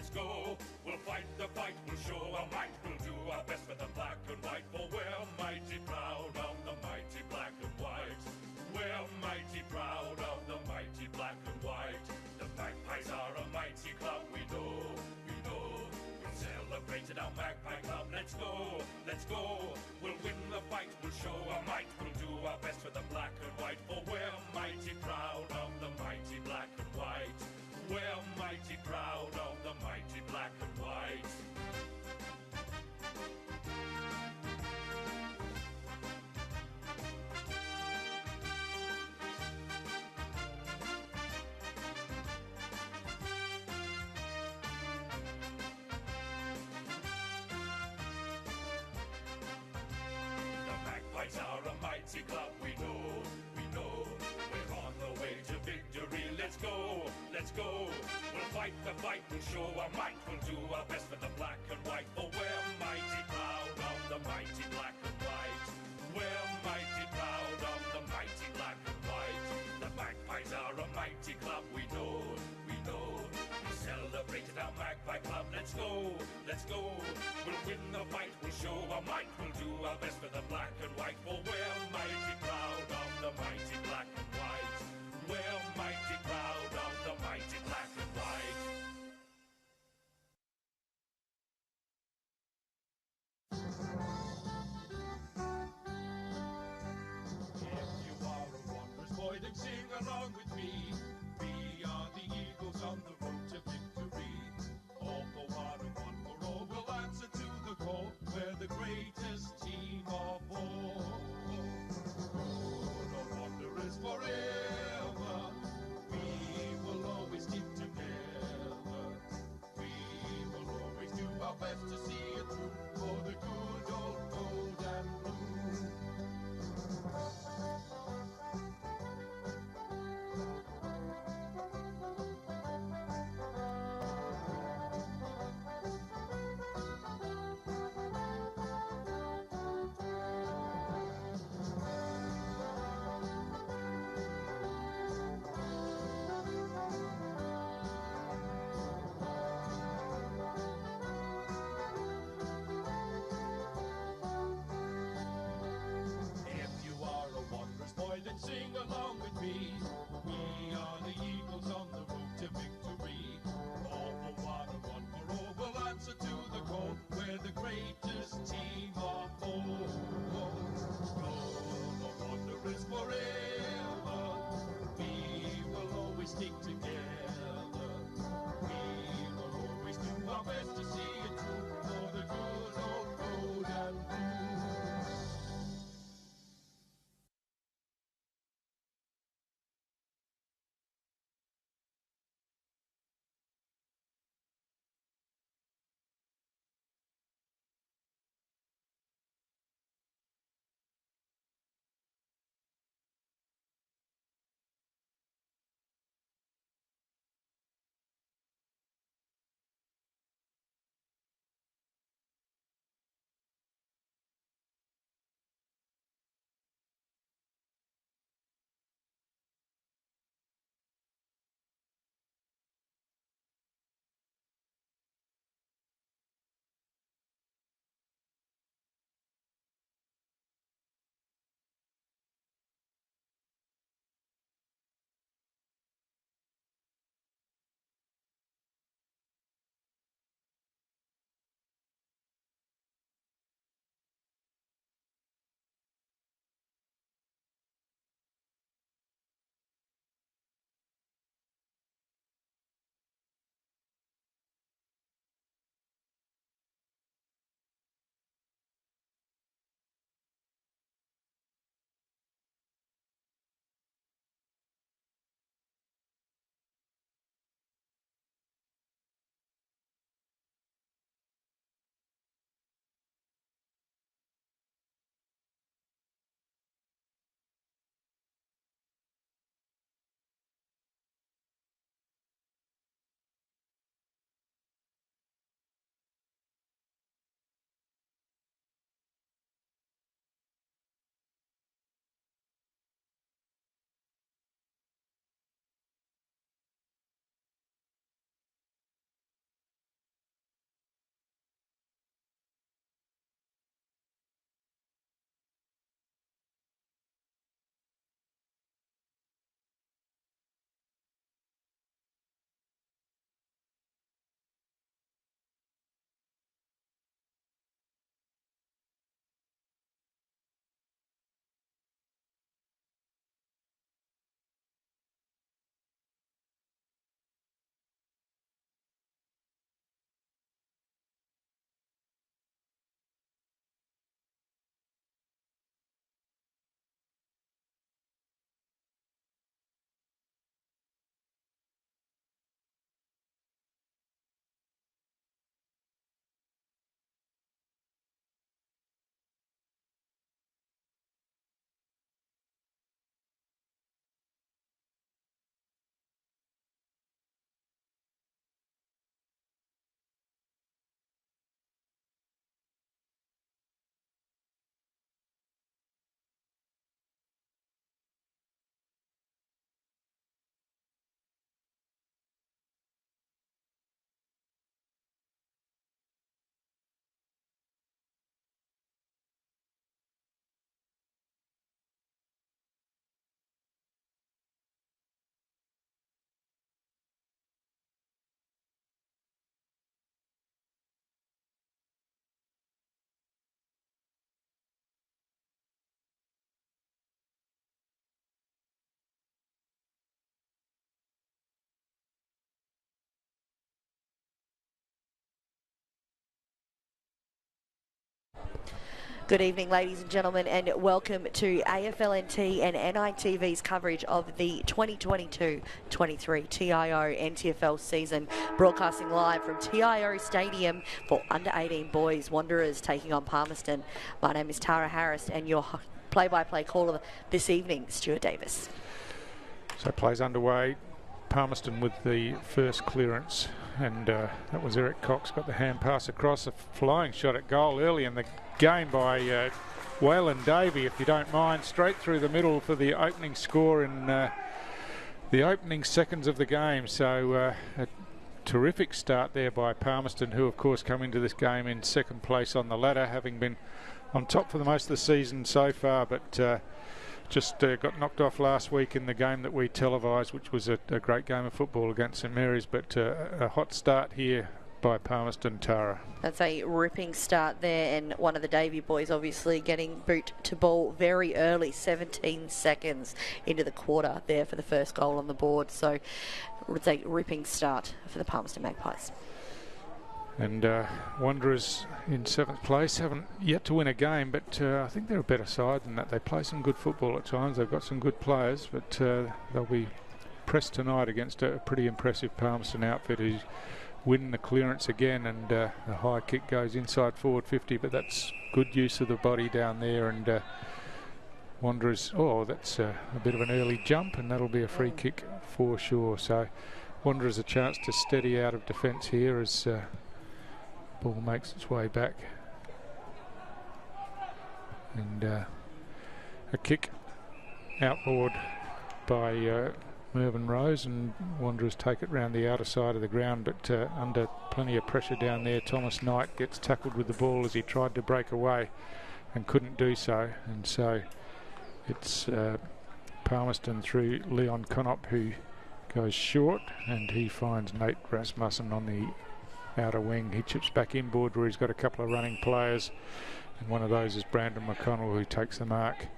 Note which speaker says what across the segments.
Speaker 1: let's go. We'll fight the fight, we'll show our might. We'll do our best for the black and white, for we're mighty proud of the mighty black and white. We're mighty proud of the mighty black and white. The Magpies are a mighty club, we know, we know. We've celebrated our Magpie Club, let's go, let's go. We'll win the fight, we'll show our might. We'll do our best for the black and white, for we're mighty proud of the mighty black and white. We're mighty proud of the mighty black and white. Magpies are a mighty club, we know, we know. We're on the way to victory, let's go, let's go. We'll fight the fight, we'll show our might. We'll do our best for the black and white, for we're mighty proud of the mighty black and white. We're mighty proud of the mighty black and white. The Magpies are a mighty club, we know, we know. Celebrated our Magpie Club, let's go, let's go. We'll win the fight, we'll show our might. We'll do our best for the black and white, for we're mighty proud of the mighty black and white. We're mighty proud of the mighty black and white. If you are a wondrous boy, then sing along with me. We are the Eagles on the road to victory. All for one and one for all, we'll answer to the call. We're the greatest team of all. The wonder is forever. We will always stick together. We will always do our best to see it through, for the good old gold and blue. Then sing along with me. We are the Eagles on the road to victory. All for one and one for all, we'll answer to the call. We're the greatest team of all. The wonder is forever. We will always stick together. We will always do our best to see it through, for the good old gold and blue.
Speaker 2: Good evening, ladies and gentlemen, and welcome to AFLNT and NITV's coverage of the 2022-23 TIO NTFL season, broadcasting live from TIO Stadium for under-18 boys Wanderers taking on Palmerston. My name is Tara Harris, and your play-by-play caller this evening, Stuart Davis.
Speaker 3: So play's underway. Palmerston with the first clearance, and that was Eric Cox, got the hand pass across, a flying shot at goal early in the game by Waylon Davey, if you don't mind, straight through the middle for the opening score in the opening seconds of the game. So a terrific start there by Palmerston, who of course come into this game in second place on the ladder, having been on top for the most of the season so far, but just got knocked off last week in the game that we televised, which was a great game of football against St Mary's, but a hot start here by Palmerston, Tara.
Speaker 2: That's a ripping start there, and one of the Davey boys obviously getting boot to ball very early, 17 seconds into the quarter there for the first goal on the board. So it's a ripping start for the Palmerston Magpies.
Speaker 3: And Wanderers in 7th place, haven't yet to win a game, but I think they're a better side than that. They play some good football at times. They've got some good players, but they'll be pressed tonight against a pretty impressive Palmerston outfit who's win the clearance again, and the high kick goes inside forward 50, but that's good use of the body down there, and Wanderers, that's a bit of an early jump, and that'll be a free kick for sure. So Wanderers a chance to steady out of defence here as ball makes its way back, and a kick outboard by Mervyn Rose, and Wanderers take it round the outer side of the ground, but under plenty of pressure down there. Thomas Knight gets tackled with the ball as he tried to break away and couldn't do so, and so it's Palmerston through Leon Connaught, who goes short, and he finds Nate Rasmussen on the outer wing. He chips back inboard where he's got a couple of running players, and one of those is Brandon McConnell, who takes the mark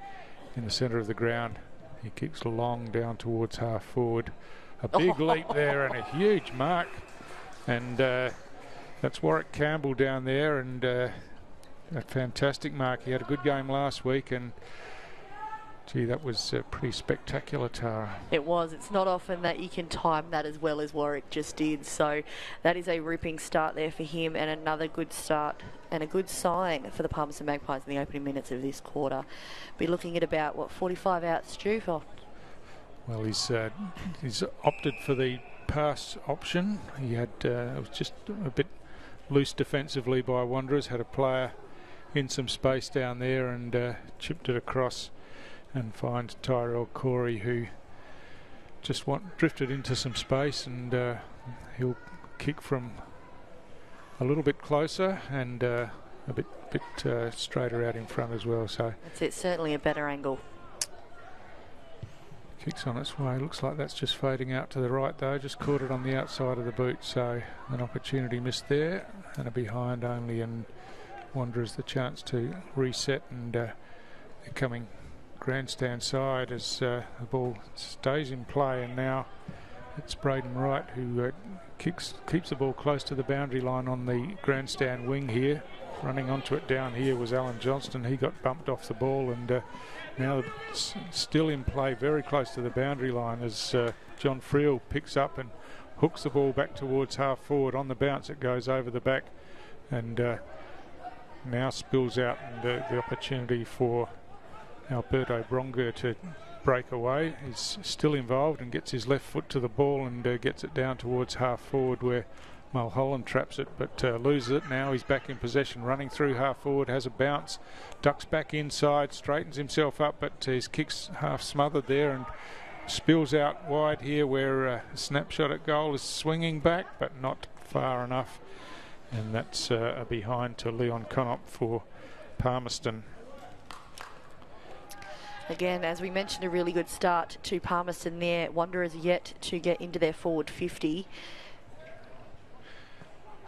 Speaker 3: in the centre of the ground. He kicks long down towards half forward. A big leap there and a huge mark. And that's Warwick Campbell down there, and a fantastic mark. He had a good game last week, and gee, that was pretty spectacular, Tara.
Speaker 2: It was. It's not often that you can time that as well as Warwick just did. So that is a ripping start there for him, and another good start and a good sign for the Palmerston Magpies in the opening minutes of this quarter. Be looking at about, 45 outs, Stu?
Speaker 3: Well, he's opted for the pass option. He had, it was just a bit loose defensively by Wanderers, had a player in some space down there, and chipped it across and finds Tyrell Corey, who just drifted into some space, and he'll kick from a little bit closer and a bit straighter out in front as well. So
Speaker 2: that's it, certainly a better angle.
Speaker 3: Kicks on its way. Looks like that's just fading out to the right though. Just caught it on the outside of the boot, so an opportunity missed there, and a behind only, and Wanderers the chance to reset, and they're coming grandstand side as the ball stays in play, and now it's Braden Wright who keeps the ball close to the boundary line on the grandstand wing here. Running onto it down here was Alan Johnston. He got bumped off the ball, and now it's still in play very close to the boundary line as John Friel picks up and hooks the ball back towards half forward. On the bounce it goes over the back, and now spills out, and the opportunity for Alberto Bronger to break away. He's still involved and gets his left foot to the ball, and gets it down towards half forward where Mulholland traps it, but loses it. Now he's back in possession, running through half forward, has a bounce, ducks back inside, straightens himself up, but his kick's half smothered there and spills out wide here where a snapshot at goal is swinging back, but not far enough, and that's a behind to Leon Connaught for Palmerston.
Speaker 2: Again, as we mentioned, a really good start to Palmerston there. Wanderers yet to get into their forward 50.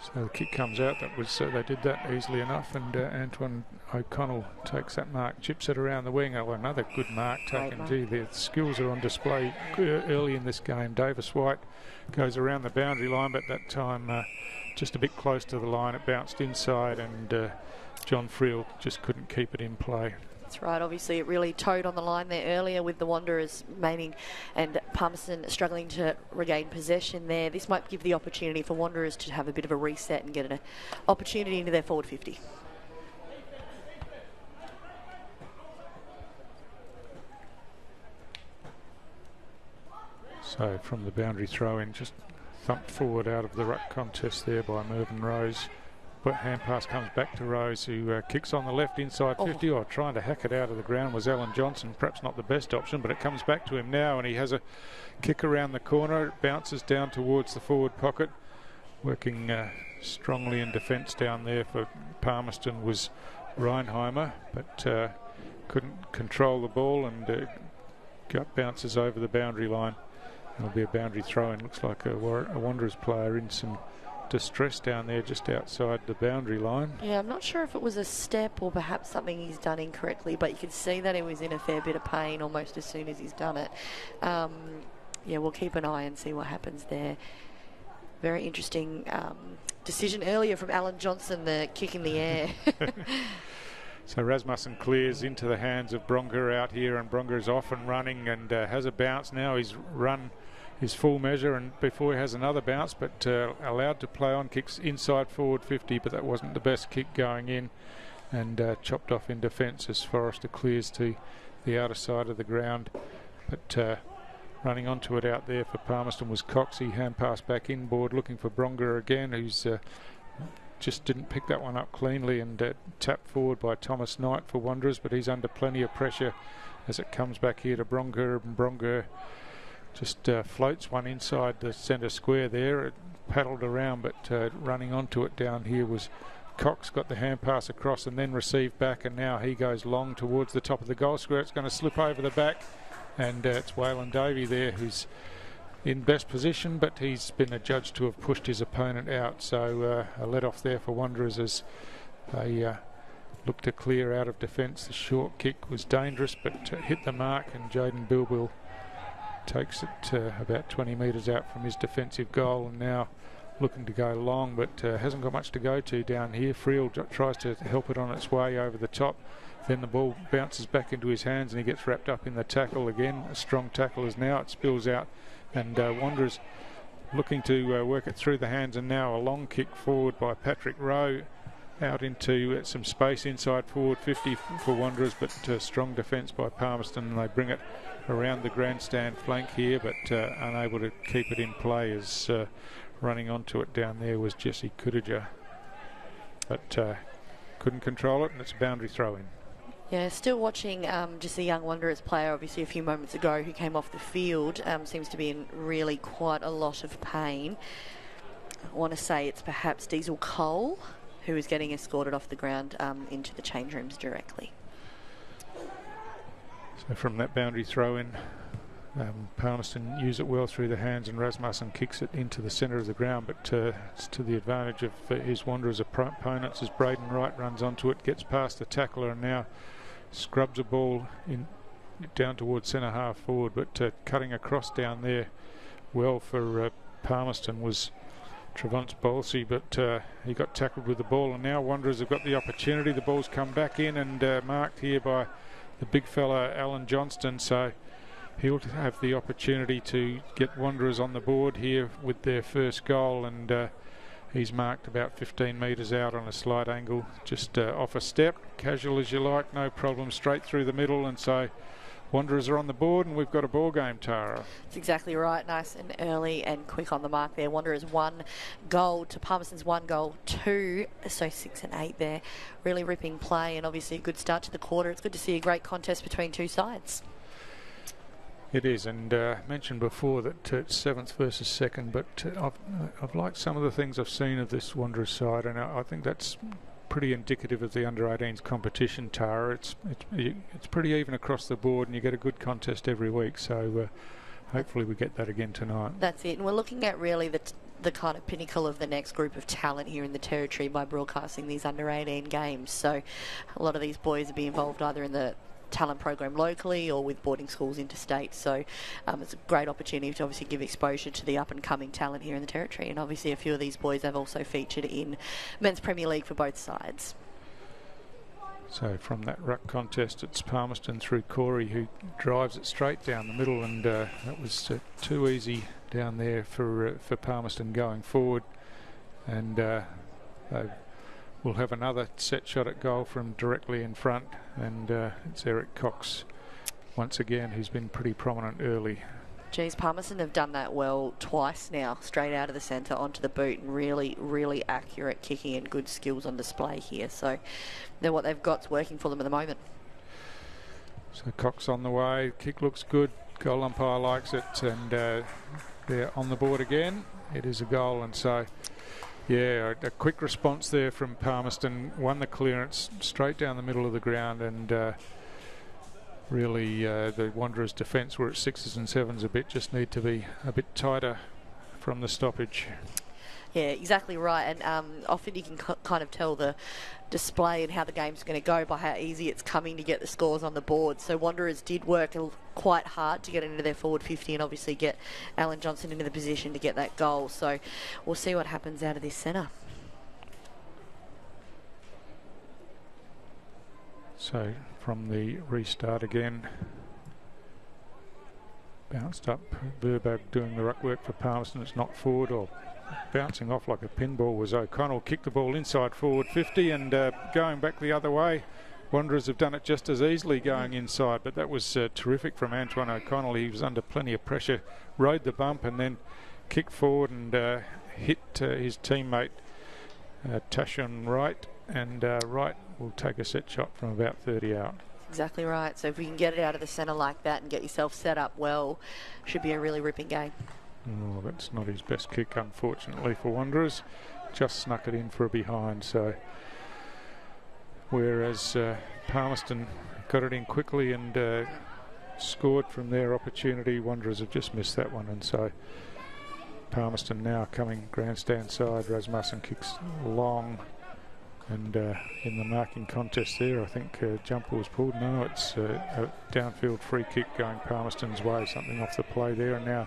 Speaker 3: So the kick comes out. That was they did that easily enough, and Antoine O'Connell takes that mark, chips it around the wing. Oh, another good mark taken. Gee, their skills are on display early in this game. Davis White goes around the boundary line, but that time just a bit close to the line. It bounced inside, and John Friel just couldn't keep it in play.
Speaker 2: That's right. Obviously, it really towed on the line there earlier with the Wanderers maiming and Palmerston struggling to regain possession there. This might give the opportunity for Wanderers to have a bit of a reset and get an opportunity into their forward 50.
Speaker 3: So from the boundary throw-in, just thumped forward out of the ruck contest there by Mervyn Rose. But hand pass comes back to Rose, who kicks on the left inside 50. Or trying to hack it out of the ground was Alan Johnson. Perhaps not the best option, but it comes back to him now, and he has a kick around the corner. It bounces down towards the forward pocket. Working strongly in defence down there for Palmerston was Reinheimer, but couldn't control the ball, and gut bounces over the boundary line. It'll be a boundary throw-in. Looks like a Wanderers player in some distress down there just outside the boundary line.
Speaker 2: Yeah, I'm not sure if it was a step or perhaps something he's done incorrectly, but you can see that he was in a fair bit of pain almost as soon as he's done it. Yeah, we'll keep an eye and see what happens there. Very interesting decision earlier from Alan Johnson, the kick in the air.
Speaker 3: So Rasmussen clears into the hands of Bronger out here, and Bronger is off and running and has a bounce now. He's run his full measure, and before he has another bounce, but allowed to play on, kicks inside forward 50, but that wasn't the best kick going in, and chopped off in defence as Forrester clears to the outer side of the ground. But running onto it out there for Palmerston was Coxey. Hand pass back inboard, looking for Bronger again, who's just didn't pick that one up cleanly, and tapped forward by Thomas Knight for Wanderers, but he's under plenty of pressure as it comes back here to Bronger, and Bronger just floats one inside the centre square there. It paddled around, but running onto it down here was Cox. Got the hand pass across and then received back, and now he goes long towards the top of the goal square. It's going to slip over the back, and it's Waylon Davey there who's in best position, but he's been adjudged to have pushed his opponent out. So a let off there for Wanderers as they look to clear out of defence. The short kick was dangerous, but hit the mark, and Jaden Bilbil takes it about 20 metres out from his defensive goal, and now looking to go long, but hasn't got much to go to down here. Friel tries to help it on its way over the top, then the ball bounces back into his hands and he gets wrapped up in the tackle again. A strong tackle as now it spills out, and Wanderers looking to work it through the hands, and now a long kick forward by Patrick Rowe out into some space inside forward 50 for Wanderers, but strong defence by Palmerston, and they bring it around the grandstand flank here, but unable to keep it in play as running onto it down there was Jesse Kudager, but couldn't control it, and it's a boundary throw-in.
Speaker 2: Yeah, still watching just a young Wanderers player, obviously a few moments ago, who came off the field, seems to be in really quite a lot of pain. I want to say it's perhaps Diesel Cole, who is getting escorted off the ground into the change rooms directly.
Speaker 3: So from that boundary throw-in, Palmerston use it well through the hands, and Rasmussen kicks it into the centre of the ground, but it's to the advantage of his Wanderers opponents as Braden Wright runs onto it, gets past the tackler, and now scrubs a ball in down towards centre half forward, but cutting across down there well for Palmerston was Trevance Bolsey, but he got tackled with the ball, and now Wanderers have got the opportunity. The ball's come back in and marked here by the big fella Alan Johnston, so he'll have the opportunity to get Wanderers on the board here with their first goal, and he's marked about 15 metres out on a slight angle, just off a step, casual as you like, no problem, straight through the middle, and so Wanderers are on the board, and we've got a ball game, Tara.
Speaker 2: That's exactly right. Nice and early and quick on the mark there. Wanderers 1 goal to Palmerston's 1 goal 2, so 6 and 8 there. Really ripping play, and obviously a good start to the quarter. It's good to see a great contest between two sides.
Speaker 3: It is, and mentioned before that it's 7th versus 2nd, but I've liked some of the things I've seen of this Wanderers side, and I think that's pretty indicative of the under-18s competition, Tara. It's pretty even across the board, and you get a good contest every week, so hopefully we get that again tonight.
Speaker 2: That's it, and we're looking at really the kind of pinnacle of the next group of talent here in the territory by broadcasting these under-18 games. So a lot of these boys will be involved either in the talent program locally or with boarding schools interstate. So it's a great opportunity to obviously give exposure to the up-and-coming talent here in the Territory. And obviously a few of these boys have also featured in Men's Premier League for both sides.
Speaker 3: So from that ruck contest, it's Palmerston through Corey, who drives it straight down the middle, and that was too easy down there for Palmerston going forward. And they will have another set shot at goal from directly in front, and it's Eric Cox once again, who's been pretty prominent early.
Speaker 2: Geez, Palmerston have done that well twice now, straight out of the centre onto the boot, and really, really accurate kicking and good skills on display here. So what they've got's working for them at the moment.
Speaker 3: So Cox on the way, kick looks good, goal umpire likes it, and they're on the board again. It is a goal, and so yeah, a quick response there from Palmerston, won the clearance straight down the middle of the ground, and really the Wanderers' defence were at 6s and 7s a bit, just need to be a bit tighter from the stoppage.
Speaker 2: Yeah, exactly right. And often you can kind of tell the display and how the game's going to go by how easy it's coming to get the scores on the board. So Wanderers did work quite hard to get into their forward 50 and obviously get Alan Johnson into the position to get that goal. So we'll see what happens out of this centre.
Speaker 3: So from the restart again, bounced up, Burbag doing the ruck work for Palmerston. It's not forward, or bouncing off like a pinball was O'Connell. Kicked the ball inside forward 50, and going back the other way, Wanderers have done it just as easily going inside, but that was terrific from Antoine O'Connell. He was under plenty of pressure, rode the bump and then kicked forward and hit his teammate Tashon Wright, and Wright will take a set shot from about 30 out.
Speaker 2: Exactly right. So if we can get it out of the centre like that and get yourself set up well, should be a really ripping game.
Speaker 3: Oh, that's not his best kick, unfortunately, for Wanderers. Just snuck it in for a behind. So whereas Palmerston got it in quickly and scored from their opportunity, Wanderers have just missed that one, and so Palmerston now coming grandstand side. Rasmussen kicks long, and in the marking contest there, I think jumper was pulled. No, it's a downfield free kick going Palmerston's way, something off the play there, and now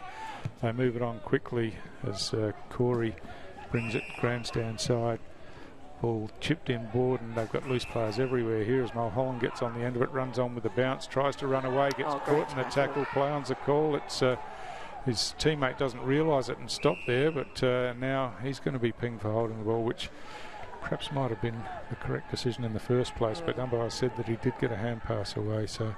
Speaker 3: they move it on quickly as Corey brings it grandstand side. Ball chipped in board, and they've got loose players everywhere here as Mulholland gets on the end of it, runs on with the bounce, tries to run away, gets caught in the tackle, play on's the call. It's his teammate doesn't realise it and stop there, but now he's going to be pinged for holding the ball, which perhaps might have been the correct decision in the first place, but umpire said that he did get a hand pass away. So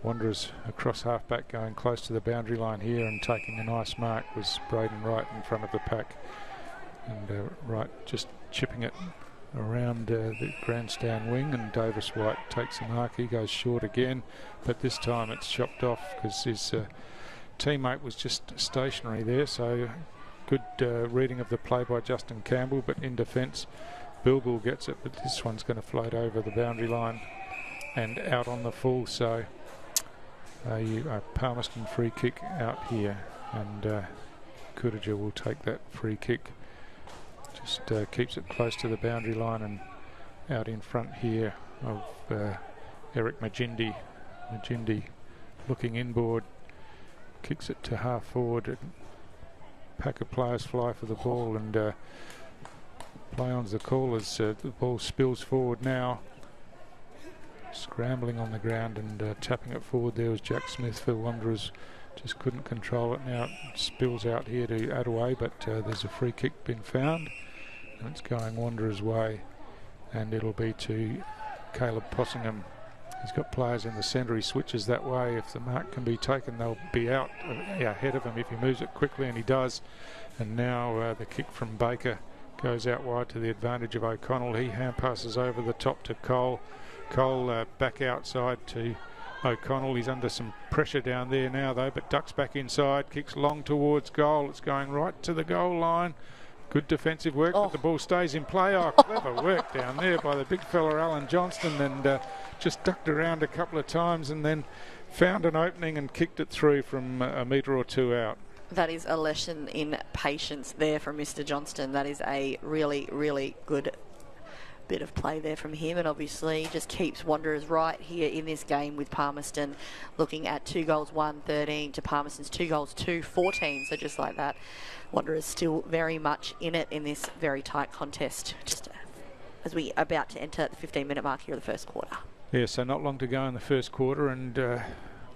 Speaker 3: Wanderers across half-back going close to the boundary line here, and taking a nice mark was Braden Wright in front of the pack, and Wright just chipping it around the grandstand wing, and Davis White takes the mark. He goes short again, but this time it's chopped off because his teammate was just stationary there. So good reading of the play by Justin Campbell, but in defence Bilbil gets it, but this one's going to float over the boundary line and out on the full. So a Palmerston free kick out here, and Kudija will take that free kick. Just keeps it close to the boundary line and out in front here of Eric Magindi. Magindi looking inboard, kicks it to half forward, and pack of players fly for the ball, and play on's the call as the ball spills forward now. Scrambling on the ground and tapping it forward there was Jack Smith for Wanderers. Just couldn't control it. Now it spills out here to Adaway, but there's a free kick been found, and it's going Wanderers' way, and it'll be to Caleb Possingham. He's got players in the centre, he switches that way. If the mark can be taken, they'll be out ahead of him if he moves it quickly, and he does. And now the kick from Baker goes out wide to the advantage of O'Connell. He hand passes over the top to Cole. Cole back outside to O'Connell. He's under some pressure down there now though, but ducks back inside, kicks long towards goal. It's going right to the goal line. Good defensive work, but the ball stays in play. Oh, clever work down there by the big fella Alan Johnston, and just ducked around a couple of times and then found an opening and kicked it through from a metre or two out.
Speaker 2: That is a lesson in patience there from Mr. Johnston. That is a really, really good Bit of play there from him, and obviously just keeps Wanderers right here in this game with Palmerston looking at 2 goals 1-13 to Palmerston's 2 goals 2-14. So just like that, Wanderers still very much in it in this very tight contest, just as we are about to enter the 15-minute mark here of the first quarter.
Speaker 3: Yeah, so not long to go in the first quarter, and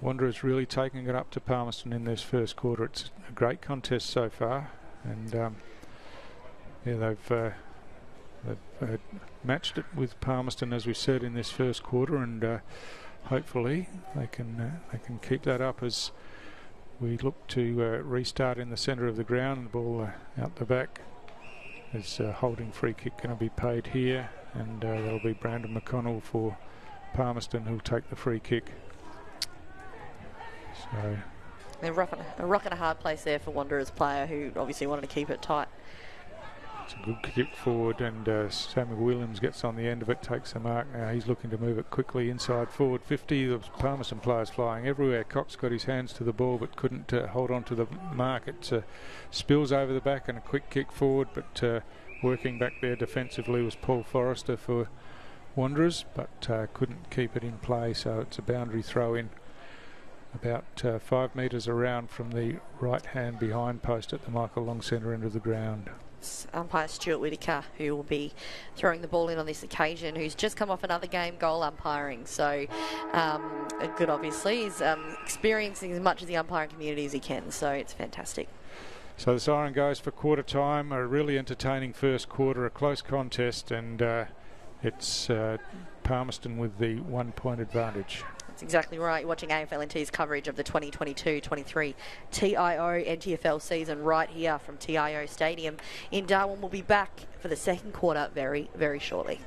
Speaker 3: Wanderers really taking it up to Palmerston in this first quarter. It's a great contest so far, and yeah, they've matched it with Palmerston, as we said, in this first quarter, and hopefully they can keep that up as we look to restart in the centre of the ground. The ball out the back. There's a holding free kick going to be paid here, and that'll be Brandon McConnell for Palmerston who'll take the free kick. So
Speaker 2: they're a rock and a hard place there for Wanderers player who obviously wanted to keep it tight.
Speaker 3: it's a good kick forward, and Samuel Williams gets on the end of it, takes the mark. Now he's looking to move it quickly inside forward 50. The Palmerston players flying everywhere. Cox got his hands to the ball but couldn't hold on to the mark. It spills over the back and a quick kick forward, but working back there defensively was Paul Forrester for Wanderers, but couldn't keep it in play, so it's a boundary throw in about 5 metres around from the right hand behind post at the Michael Long Centre end of the ground.
Speaker 2: Umpire Stuart Whitaker, who will be throwing the ball in on this occasion, who's just come off another game goal umpiring, so good obviously. He's experiencing as much of the umpiring community as he can, so it's fantastic.
Speaker 3: So the siren goes for quarter time. A really entertaining first quarter, a close contest, and it's Palmerston with the 1 point advantage.
Speaker 2: That's exactly right. You're watching AFLNT's coverage of the 2022-23 TIO NTFL season right here from TIO Stadium in Darwin. We'll be back for the second quarter very, very shortly.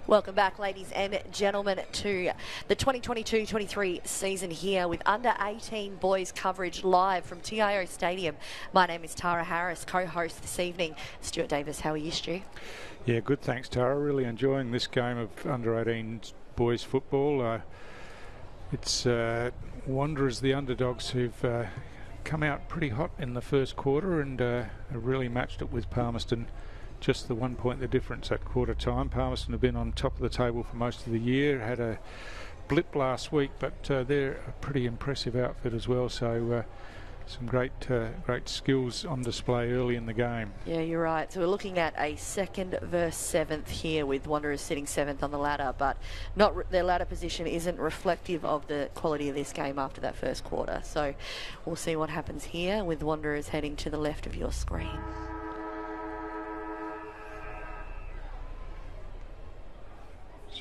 Speaker 2: Welcome back, ladies and gentlemen, to the 2022-23 season here with under 18 boys coverage live from TIO Stadium. My name is Tara Harris, co-host this evening. Stuart Davis, how are you, Stu?
Speaker 3: Yeah, good, thanks, Tara. Really enjoying this game of under 18 boys football. It's Wanderers, the underdogs, who've come out pretty hot in the first quarter and have really matched it with Palmerston. Just the 1 point the difference at quarter time. Palmerston have been on top of the table for most of the year. Had a blip last week, but they're a pretty impressive outfit as well. So some great skills on display early in the game.
Speaker 2: Yeah, you're right. So we're looking at a 2nd versus 7th here, with Wanderers sitting 7th on the ladder, but their ladder position isn't reflective of the quality of this game after that first quarter. So we'll see what happens here with Wanderers heading to the left of your screen.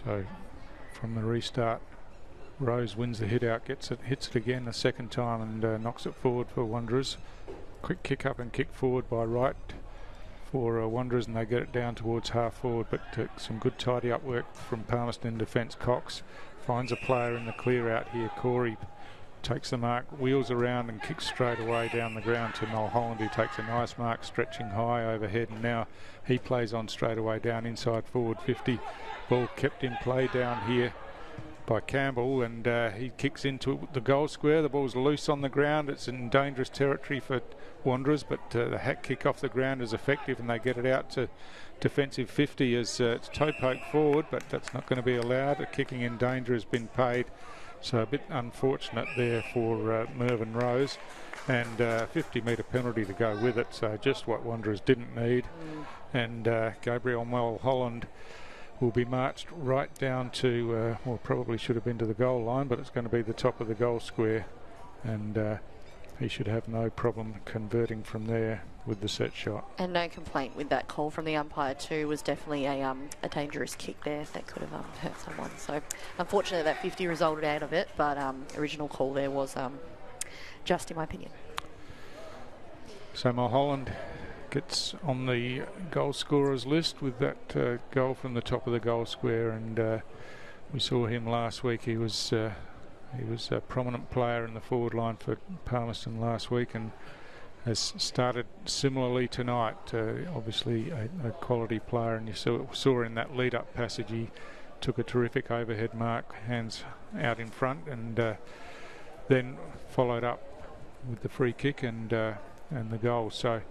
Speaker 3: So from the restart, Rose wins the hit out, hits it again a second time and knocks it forward for Wanderers. Quick kick up and kick forward by Wright for Wanderers, and they get it down towards half forward, but some good tidy up work from Palmerston in defence. Cox finds a player in the clear out here. Corey takes the mark, wheels around and kicks straight away down the ground to Mulholland, who takes a nice mark stretching high overhead, and now he plays on straight away down inside forward 50. Ball kept in play down here by Campbell, and he kicks into the goal square. The ball's loose on the ground. It's in dangerous territory for Wanderers, but the hack kick off the ground is effective and they get it out to defensive 50 as it's toe poke forward, but that's not going to be allowed. A kicking in danger has been paid. So a bit unfortunate there for Mervyn Rose, and 50-metre penalty to go with it, so just what Wanderers didn't need. And Gabriel Mulholland will be marched right down to, well, probably should have been to the goal line, but it's going to be the top of the goal square, and he should have no problem converting from there with the set shot. And
Speaker 2: no complaint with that call from the umpire too. Was definitely a dangerous kick there that could have hurt someone. So unfortunately that 50 resulted out of it, but original call there was just, in my opinion.
Speaker 3: So Mulholland gets on the goal scorers list with that goal from the top of the goal square, and we saw him last week. He was a prominent player in the forward line for Palmerston last week and has started similarly tonight. Obviously a quality player, and you saw in that lead-up passage he took a terrific overhead mark, hands out in front, and then followed up with the free kick and the goal. So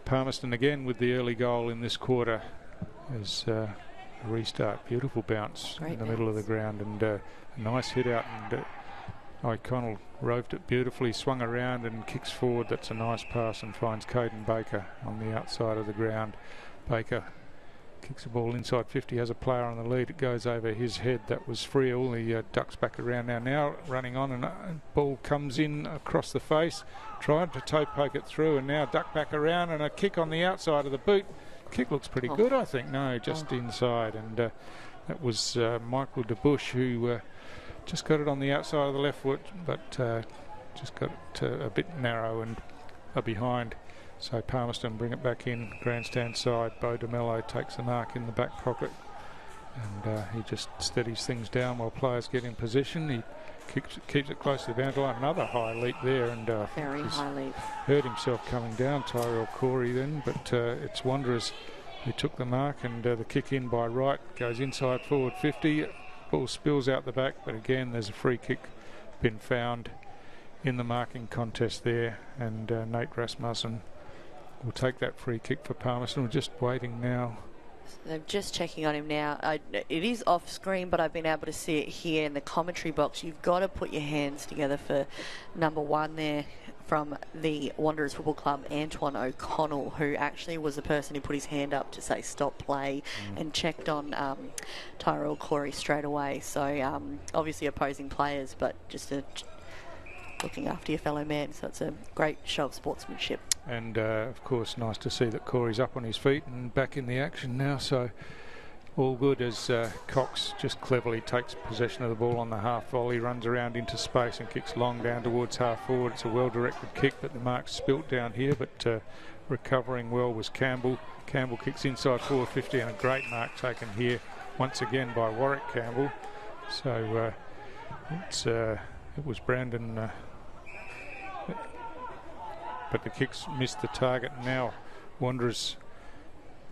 Speaker 3: Palmerston again with the early goal in this quarter as a restart. Beautiful bounce
Speaker 2: Great
Speaker 3: in the middle of the ground, and a nice hit out, and O'Connell roved it beautifully, swung around and kicks forward. That's a nice pass and finds Caden Baker on the outside of the ground. Baker kicks the ball inside 50, has a player on the lead. It goes over his head. That was Friel. He ducks back around now running on, and ball comes in across the face. Tried to toe poke it through and now duck back around, and a kick on the outside of the boot. Kick looks pretty good, I think. No, just inside, and that was Michael DeBush who just got it on the outside of the left foot, but just got it a bit narrow and behind. So Palmerston bring it back in, grandstand side. Bo DeMello takes the mark in the back pocket, and he just steadies things down while players get in position. He keeps it close to the boundary line. Another high leap there, and
Speaker 2: very high leap. Hurt
Speaker 3: himself coming down, Tyrell Corey then, but it's Wanderers who took the mark, and the kick in by Wright goes inside forward 50. Ball spills out the back, but again there's a free kick been found in the marking contest there, and Nate Rasmussen will take that free kick for Palmerston. We're just waiting now.
Speaker 2: They're just checking on him now. It is off screen, but I've been able to see it here in the commentary box. You've got to put your hands together for number 1 there from the Wanderers Football Club, Antoine O'Connell, who actually was the person who put his hand up to say stop play and checked on Tyrell Corey straight away. So obviously opposing players, but just looking after your fellow man. So it's a great show of sportsmanship.
Speaker 3: And of course nice to see that Corey's up on his feet and back in the action now, so all good as Cox just cleverly takes possession of the ball on the half volley, runs around into space and kicks long down towards half forward. It's a well directed kick, but the mark's spilt down here, but recovering well was Campbell. Campbell kicks inside 450 and a great mark taken here once again by Warwick Campbell. So it was Brandon, but the kicks missed the target. Now Wanderers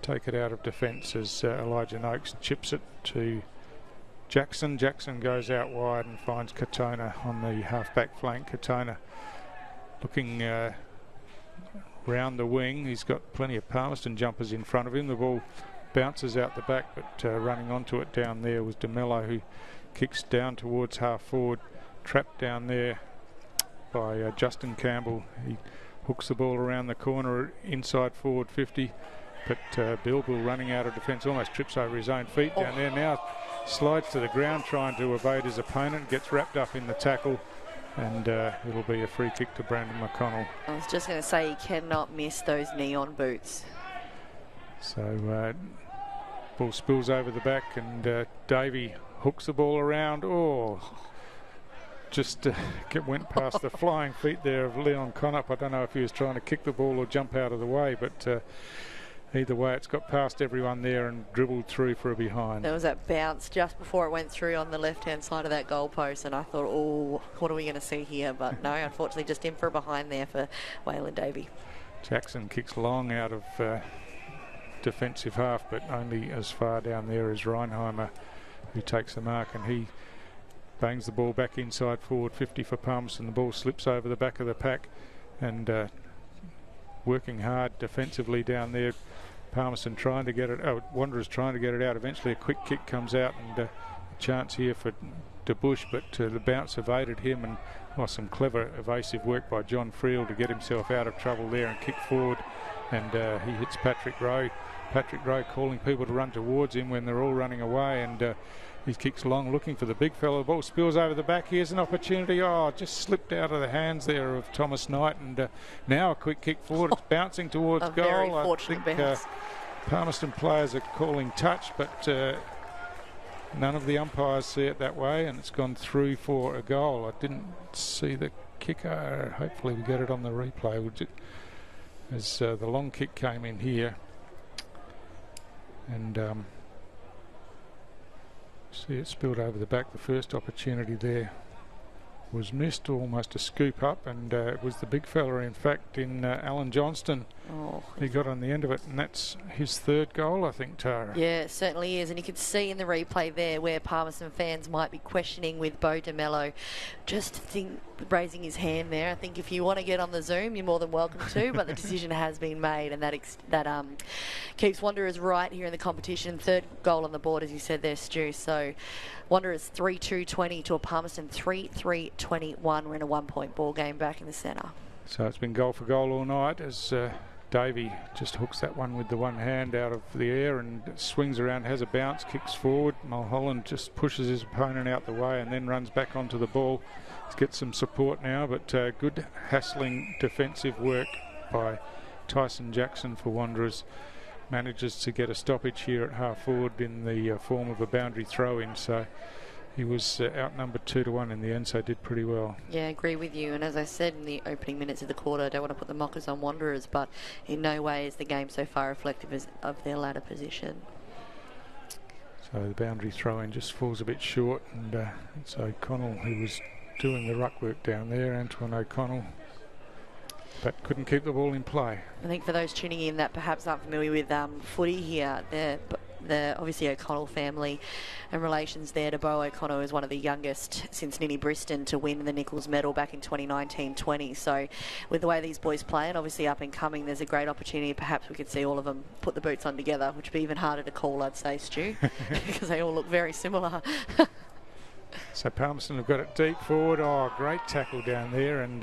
Speaker 3: take it out of defence as Elijah Noakes chips it to Jackson. Jackson goes out wide and finds Katona on the half-back flank. Katona looking round the wing. He's got plenty of Palmerston jumpers in front of him. The ball bounces out the back, but running onto it down there was De Mello, who kicks down towards half forward, trapped down there by Justin Campbell. He hooks the ball around the corner inside forward 50, but Bilbil running out of defence almost trips over his own feet down there. Now slides to the ground trying to evade his opponent, gets wrapped up in the tackle, and it'll be a free kick to Brandon McConnell.
Speaker 2: I was just going to say, he cannot miss those neon boots.
Speaker 3: So ball spills over the back, and Davey hooks the ball around. Oh, just went past the flying feet there of Leon Connop. I don't know if he was trying to kick the ball or jump out of the way, but either way, it's got past everyone there and dribbled through for a behind.
Speaker 2: There was that bounce just before it went through on the left-hand side of that goalpost, and I thought, oh, what are we going to see here? But no, unfortunately, just in for a behind there for Waylon Davey.
Speaker 3: Jackson kicks long out of defensive half, but only as far down there as Reinheimer, who takes the mark, and he bangs the ball back inside forward 50 for Palmerston. The ball slips over the back of the pack, and working hard defensively down there. Palmerston trying to get it out. Wanderers trying to get it out. Eventually a quick kick comes out, and a chance here for De Bush, but the bounce evaded him, and some clever evasive work by John Friel to get himself out of trouble there and kick forward, and he hits Patrick Rowe. Patrick Rowe calling people to run towards him when they're all running away, and he kicks long looking for the big fellow. The ball spills over the back. Here's an opportunity. Oh, just slipped out of the hands there of Thomas Knight, and now a quick kick forward. It's bouncing towards goal.
Speaker 2: Very fortunate bounce.
Speaker 3: Palmerston players are calling touch, but none of the umpires see it that way, and it's gone through for a goal. I didn't see the kicker. Hopefully we get it on the replay, as the long kick came in here, and see it spilled over the back. The first opportunity there was missed, almost a scoop up, and it was the big fella, in fact, in Alan Johnston.
Speaker 2: Oh.
Speaker 3: He got on the end of it, and that's his third goal, I think, Tara.
Speaker 2: Yeah, it certainly is, and you can see in the replay there where Palmerston fans might be questioning with Bo De Mello, just raising his hand there. I think if you want to get on the Zoom, you're more than welcome to, but the decision has been made, and that keeps Wanderers right here in the competition. Third goal on the board, as you said there, Stu. So Wanderers 3-2-20 to a Palmerston 3-3-21. We're in a 1-point ball game back in the centre.
Speaker 3: So it's been goal for goal all night, as Davey just hooks that one with the one hand out of the air and swings around, has a bounce, kicks forward. Mulholland just pushes his opponent out the way and then runs back onto the ball. He's got some support now, but good hassling defensive work by Tyson Jackson for Wanderers. Manages to get a stoppage here at half forward in the form of a boundary throw-in, so he was outnumbered 2-1 in the end, so did pretty well.
Speaker 2: Yeah, I agree with you. And as I said in the opening minutes of the quarter, I don't want to put the mockers on Wanderers, but in no way is the game so far reflective of their ladder position.
Speaker 3: So the boundary throw-in just falls a bit short, and it's O'Connell who was doing the ruck work down there, Antoine O'Connell, but couldn't keep the ball in play.
Speaker 2: I think for those tuning in that perhaps aren't familiar with footy here, the obviously O'Connell family and relations there to Bo O'Connell is one of the youngest since Ninny Briston to win the Nichols medal back in 2019-20. So with the way these boys play, and obviously up and coming, there's a great opportunity. Perhaps we could see all of them put the boots on together, which would be even harder to call, I'd say, Stu, because they all look very similar.
Speaker 3: So Palmerston have got it deep forward. Oh, great tackle down there, and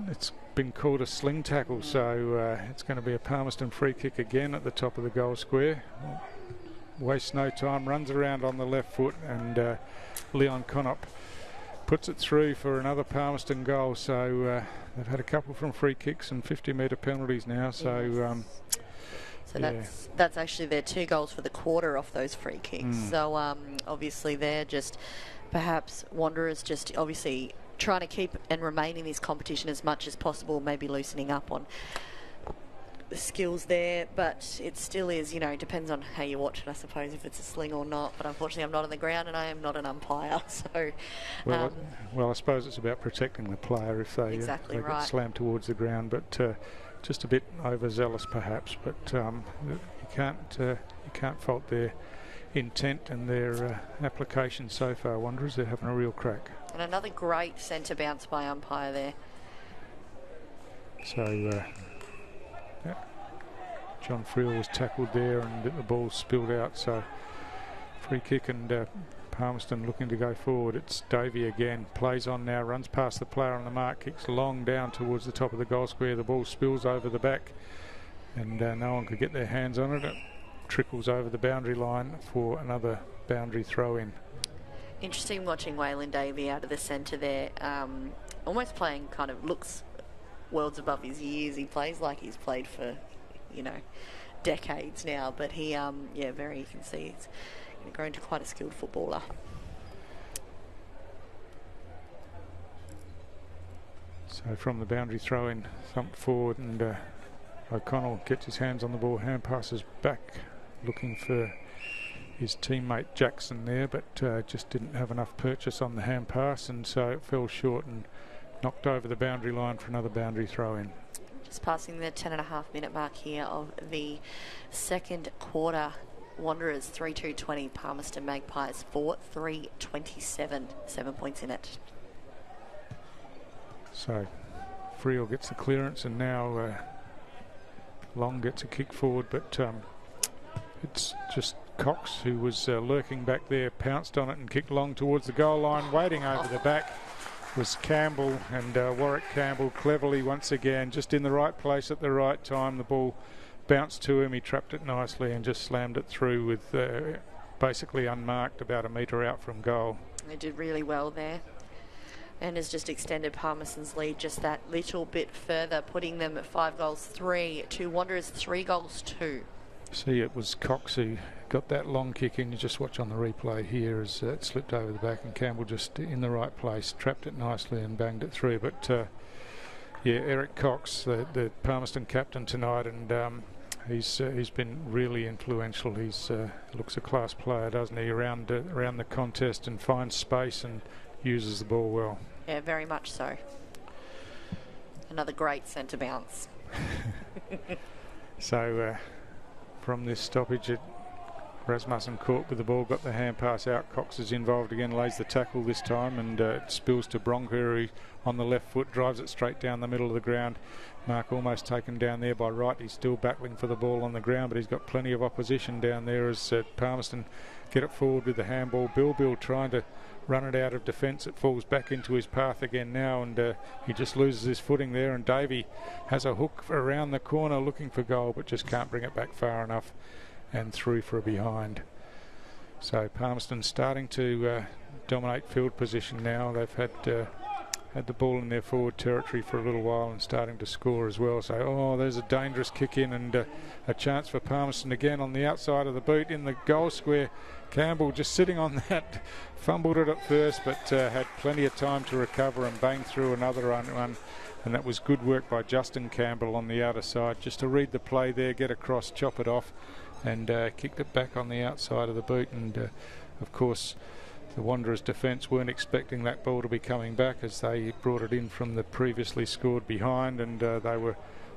Speaker 3: it's been called a sling tackle, so it's going to be a Palmerston free kick again at the top of the goal square. Wastes no time, runs around on the left foot, and Leon Connop puts it through for another Palmerston goal. So they've had a couple from free kicks and 50-metre penalties now. So that's actually their 2 goals for the quarter off those free kicks. So obviously they're just perhaps Wanderers just obviously trying to keep and remain in this competition as much as possible, maybe loosening up on
Speaker 2: skills there, but it still is, you know, depends on how you watch it, I suppose, if it's a sling or not. But unfortunately, I'm not on the ground and I am not an umpire. So,
Speaker 3: well, I suppose it's about protecting the player if they,
Speaker 2: exactly
Speaker 3: they
Speaker 2: right.
Speaker 3: get slammed towards the ground, but just a bit overzealous perhaps. But you can't fault their intent and their application so far. Wanderers, they're having a real crack.
Speaker 2: And another great centre bounce by umpire there.
Speaker 3: So John Friel was tackled there and the ball spilled out, so free kick, and Palmerston looking to go forward. It's Davey again, plays on now, runs past the player on the mark, kicks long down towards the top of the goal square. The ball spills over the back and no one could get their hands on it. It trickles over the boundary line for another boundary throw in.
Speaker 2: Interesting watching Waylon Davey out of the centre there, almost playing, kind of looks worlds above his years. He plays like he's played for, you know, decades now, but he yeah, very, you can see he's grown to quite a skilled footballer.
Speaker 3: So from the boundary throw in, thumped forward, and O'Connell gets his hands on the ball, hand passes back looking for his teammate Jackson there, but just didn't have enough purchase on the hand pass, and so it fell short and knocked over the boundary line for another boundary throw in.
Speaker 2: Just passing the 10.5-minute mark here of the second quarter. Wanderers 3-2-20, Palmerston Magpies 4-3-27, 7 points in it.
Speaker 3: So Friel gets the clearance, and now Long gets a kick forward, but it's just Cox, who was lurking back there, pounced on it and kicked long towards the goal line. Waiting over the back was Campbell, and Warwick Campbell cleverly once again just in the right place at the right time. The ball bounced to him, he trapped it nicely and just slammed it through with basically unmarked, about a metre out from goal.
Speaker 2: They did really well there, and has just extended Palmerston's lead just that little bit further, putting them at 5-3 to Wanderers 3-2.
Speaker 3: See, it was Cox who got that long kick in. You just watch on the replay here as it slipped over the back, and Campbell just in the right place, trapped it nicely and banged it through. But yeah, Eric Cox, the Palmerston captain tonight, and he's been really influential. He's looks a class player, doesn't he, around the contest, and finds space and uses the ball well.
Speaker 2: Yeah, very much so. Another great centre bounce.
Speaker 3: So from this stoppage, Rasmussen caught with the ball, got the hand pass out. Cox is involved again, lays the tackle this time, and it spills to Bronker, who on the left foot drives it straight down the middle of the ground. Mark almost taken down there by Wright. He's still battling for the ball on the ground, but he's got plenty of opposition down there as Palmerston get it forward with the handball. Bill trying to run it out of defence. It falls back into his path again now, and he just loses his footing there, and Davey has a hook around the corner looking for goal, but just can't bring it back far enough, and through for a behind. So Palmerston starting to dominate field position now. They've had the ball in their forward territory for a little while and starting to score as well. So there's a dangerous kick in, and a chance for Palmerston again on the outside of the boot in the goal square. Campbell just sitting on that, fumbled it at first, but had plenty of time to recover and bang through another one. And that was good work by Justin Campbell on the outer side, just to read the play there, get across, chop it off, and kicked it back on the outside of the boot. And of course the Wanderers defence weren't expecting that ball to be coming back, as they brought it in from the previously scored behind, and they were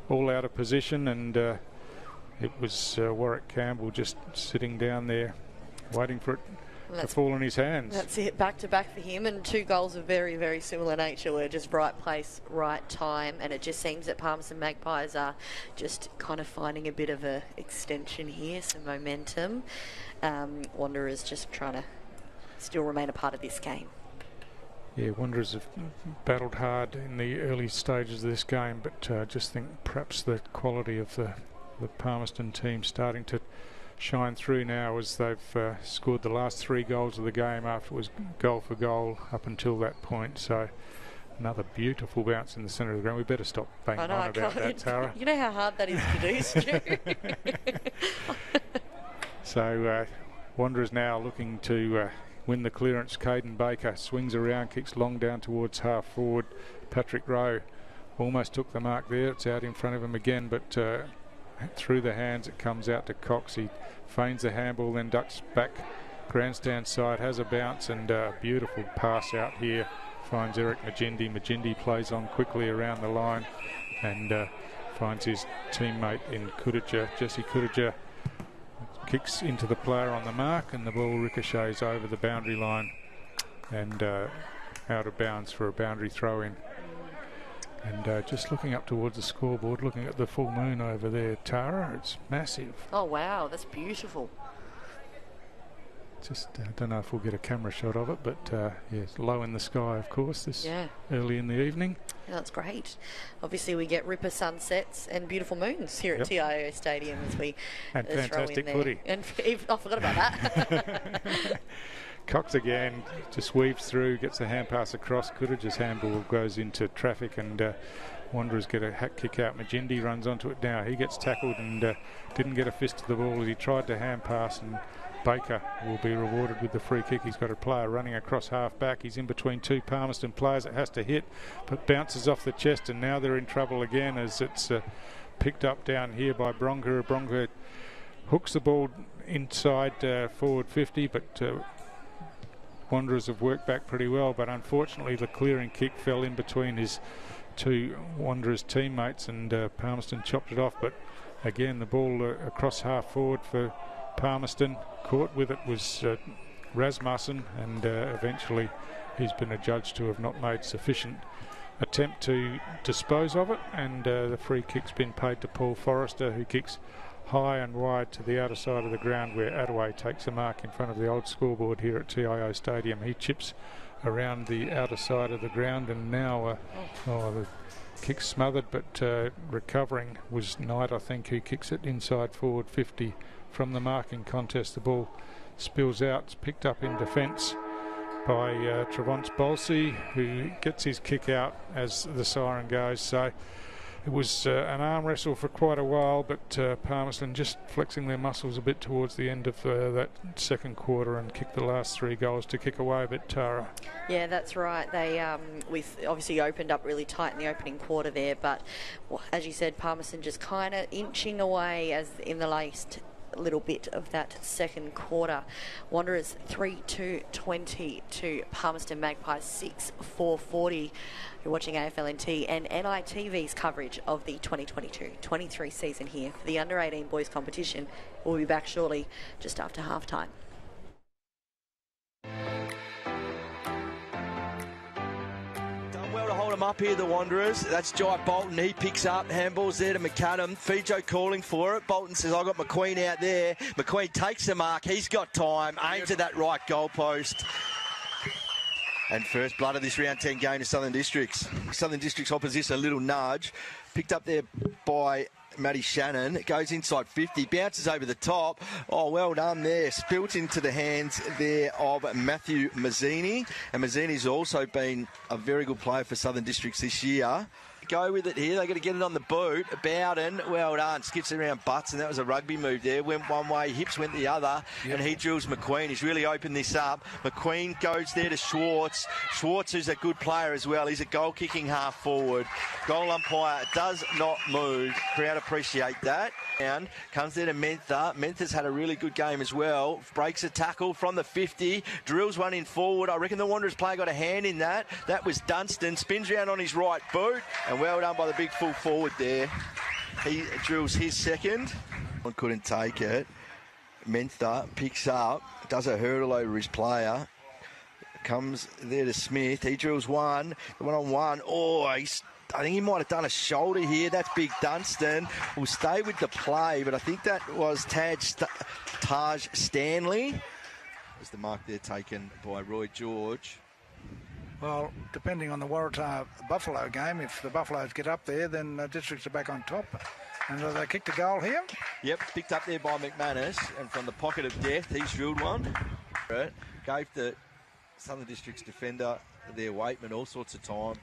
Speaker 3: all out of position, and it was Warwick Campbell just sitting down there waiting for it to fall in his hands.
Speaker 2: That's it, back to back for him, and 2 goals of very, very similar nature were just right place, right time, and it just seems that Palmerston Magpies are just kind of finding a bit of a extension here, some momentum. Wanderers just trying to still remain a part of this game.
Speaker 3: Yeah, Wanderers have battled hard in the early stages of this game, but I just think perhaps the quality of the Palmerston team starting to shine through now, as they've scored the last 3 goals of the game after it was goal for goal up until that point. So another beautiful bounce in the centre of the ground. We better stop banging on about that, Tara.
Speaker 2: You know how hard that is to do, Stu.
Speaker 3: So Wanderers now looking to win the clearance. Caden Baker swings around, kicks long down towards half forward. Patrick Rowe almost took the mark there. It's out in front of him again, but through the hands. It comes out to Cox. He feigns the handball, then ducks back grandstand side, has a bounce, and a beautiful pass out here. Finds Eric Magindi. Magindi plays on quickly around the line and finds his teammate in Kudija. Jesse Kudija kicks into the player on the mark, and the ball ricochets over the boundary line and out of bounds for a boundary throw in. And just looking up towards the scoreboard, looking at the full moon over there, Tara, it's massive.
Speaker 2: Oh wow, that's beautiful.
Speaker 3: Just don't know if we'll get a camera shot of it, but it's low in the sky, of course, this early in the evening.
Speaker 2: Yeah, that's great. Obviously, we get ripper sunsets and beautiful moons here at TIO Stadium as we
Speaker 3: and fantastic
Speaker 2: throw in there.
Speaker 3: footy.
Speaker 2: And I forgot about that.
Speaker 3: Cox again just weaves through, gets the hand pass across. Kudija's handball goes into traffic, and Wanderers get a hack kick out. Magindi runs onto it now. He gets tackled and didn't get a fist to the ball as he tried to hand pass, and Baker will be rewarded with the free kick. He's got a player running across half back. He's in between two Palmerston players. It has to hit, but bounces off the chest, and now they're in trouble again as it's picked up down here by Bronca. Bronca hooks the ball inside forward 50, but Wanderers have worked back pretty well, but unfortunately the clearing kick fell in between his two Wanderers teammates, and Palmerston chopped it off. But again, the ball across half forward for Palmerston. Caught with it was Rasmussen, and eventually he's been adjudged to have not made sufficient attempt to dispose of it, and the free kick's been paid to Paul Forrester, who kicks high and wide to the outer side of the ground, where Attaway takes a mark in front of the old scoreboard here at TIO Stadium. He chips around the outer side of the ground, and now the kick's smothered, but recovering was Knight, I think, who kicks it inside forward 50 from the marking contest. The ball spills out. It's picked up in defence by Trevance Bolsey, who gets his kick out as the siren goes. So it was an arm wrestle for quite a while, but Palmerston just flexing their muscles a bit towards the end of that second quarter and kicked the last 3 goals to kick away a bit, Tara.
Speaker 2: Yeah, that's right. They obviously opened up really tight in the opening quarter there, but as you said, Palmerston just kind of inching away as in the last little bit of that second quarter. Wanderers 3-2-20 to Palmerston Magpies 6-4-40. You're watching AFLNT and NITV's coverage of the 2022-23 season here for the under-18 boys competition. We'll be back shortly, just after halftime.
Speaker 4: Well to hold him up here, the Wanderers. That's Jai Bolton. He picks up. Handball's there to McAdam. Fijo calling for it. Bolton says, I've got McQueen out there. McQueen takes the mark. He's got time. Aims at that right goalpost. And first blood of this round 10 game to Southern Districts. Southern Districts opposition, a little nudge. Picked up there by Matty Shannon. It goes inside 50, bounces over the top. Oh, well done there. Spilt into the hands there of Matthew Mazzini. And Mazzini's also been a very good player for Southern Districts this year. Go with it here. They've got to get it on the boot. Bowden, well done. Skips around butts, and that was a rugby move there. Went one way, hips went the other, and he drills McQueen. He's really opened this up. McQueen goes there to Schwartz. Schwartz, who's a good player as well. He's a goal-kicking half forward. Goal umpire does not move. Crowd appreciate that. And comes there to Mentha. Mentha's had a really good game as well. Breaks a tackle from the 50. Drills one in forward. I reckon the Wanderers player got a hand in that. That was Dunstan. Spins around on his right boot. And well done by the big full forward there. He drills his second. One couldn't take it. Mentha picks up. Does a hurdle over his player. Comes there to Smith. He drills one. The one-on-one. Oh, I think he might have done a shoulder here. That's big Dunstan. Will stay with the play, but I think that was Taj Stanley. Was the mark there taken by Roy George.
Speaker 5: Well, depending on the Waratah Buffalo game, if the Buffaloes get up there, then Districts are back on top. And they kicked a goal here.
Speaker 4: Yep, picked up there by McManus, and from the pocket of death, he's drilled one. Gave the Southern Districts defender their Waitman all sorts of time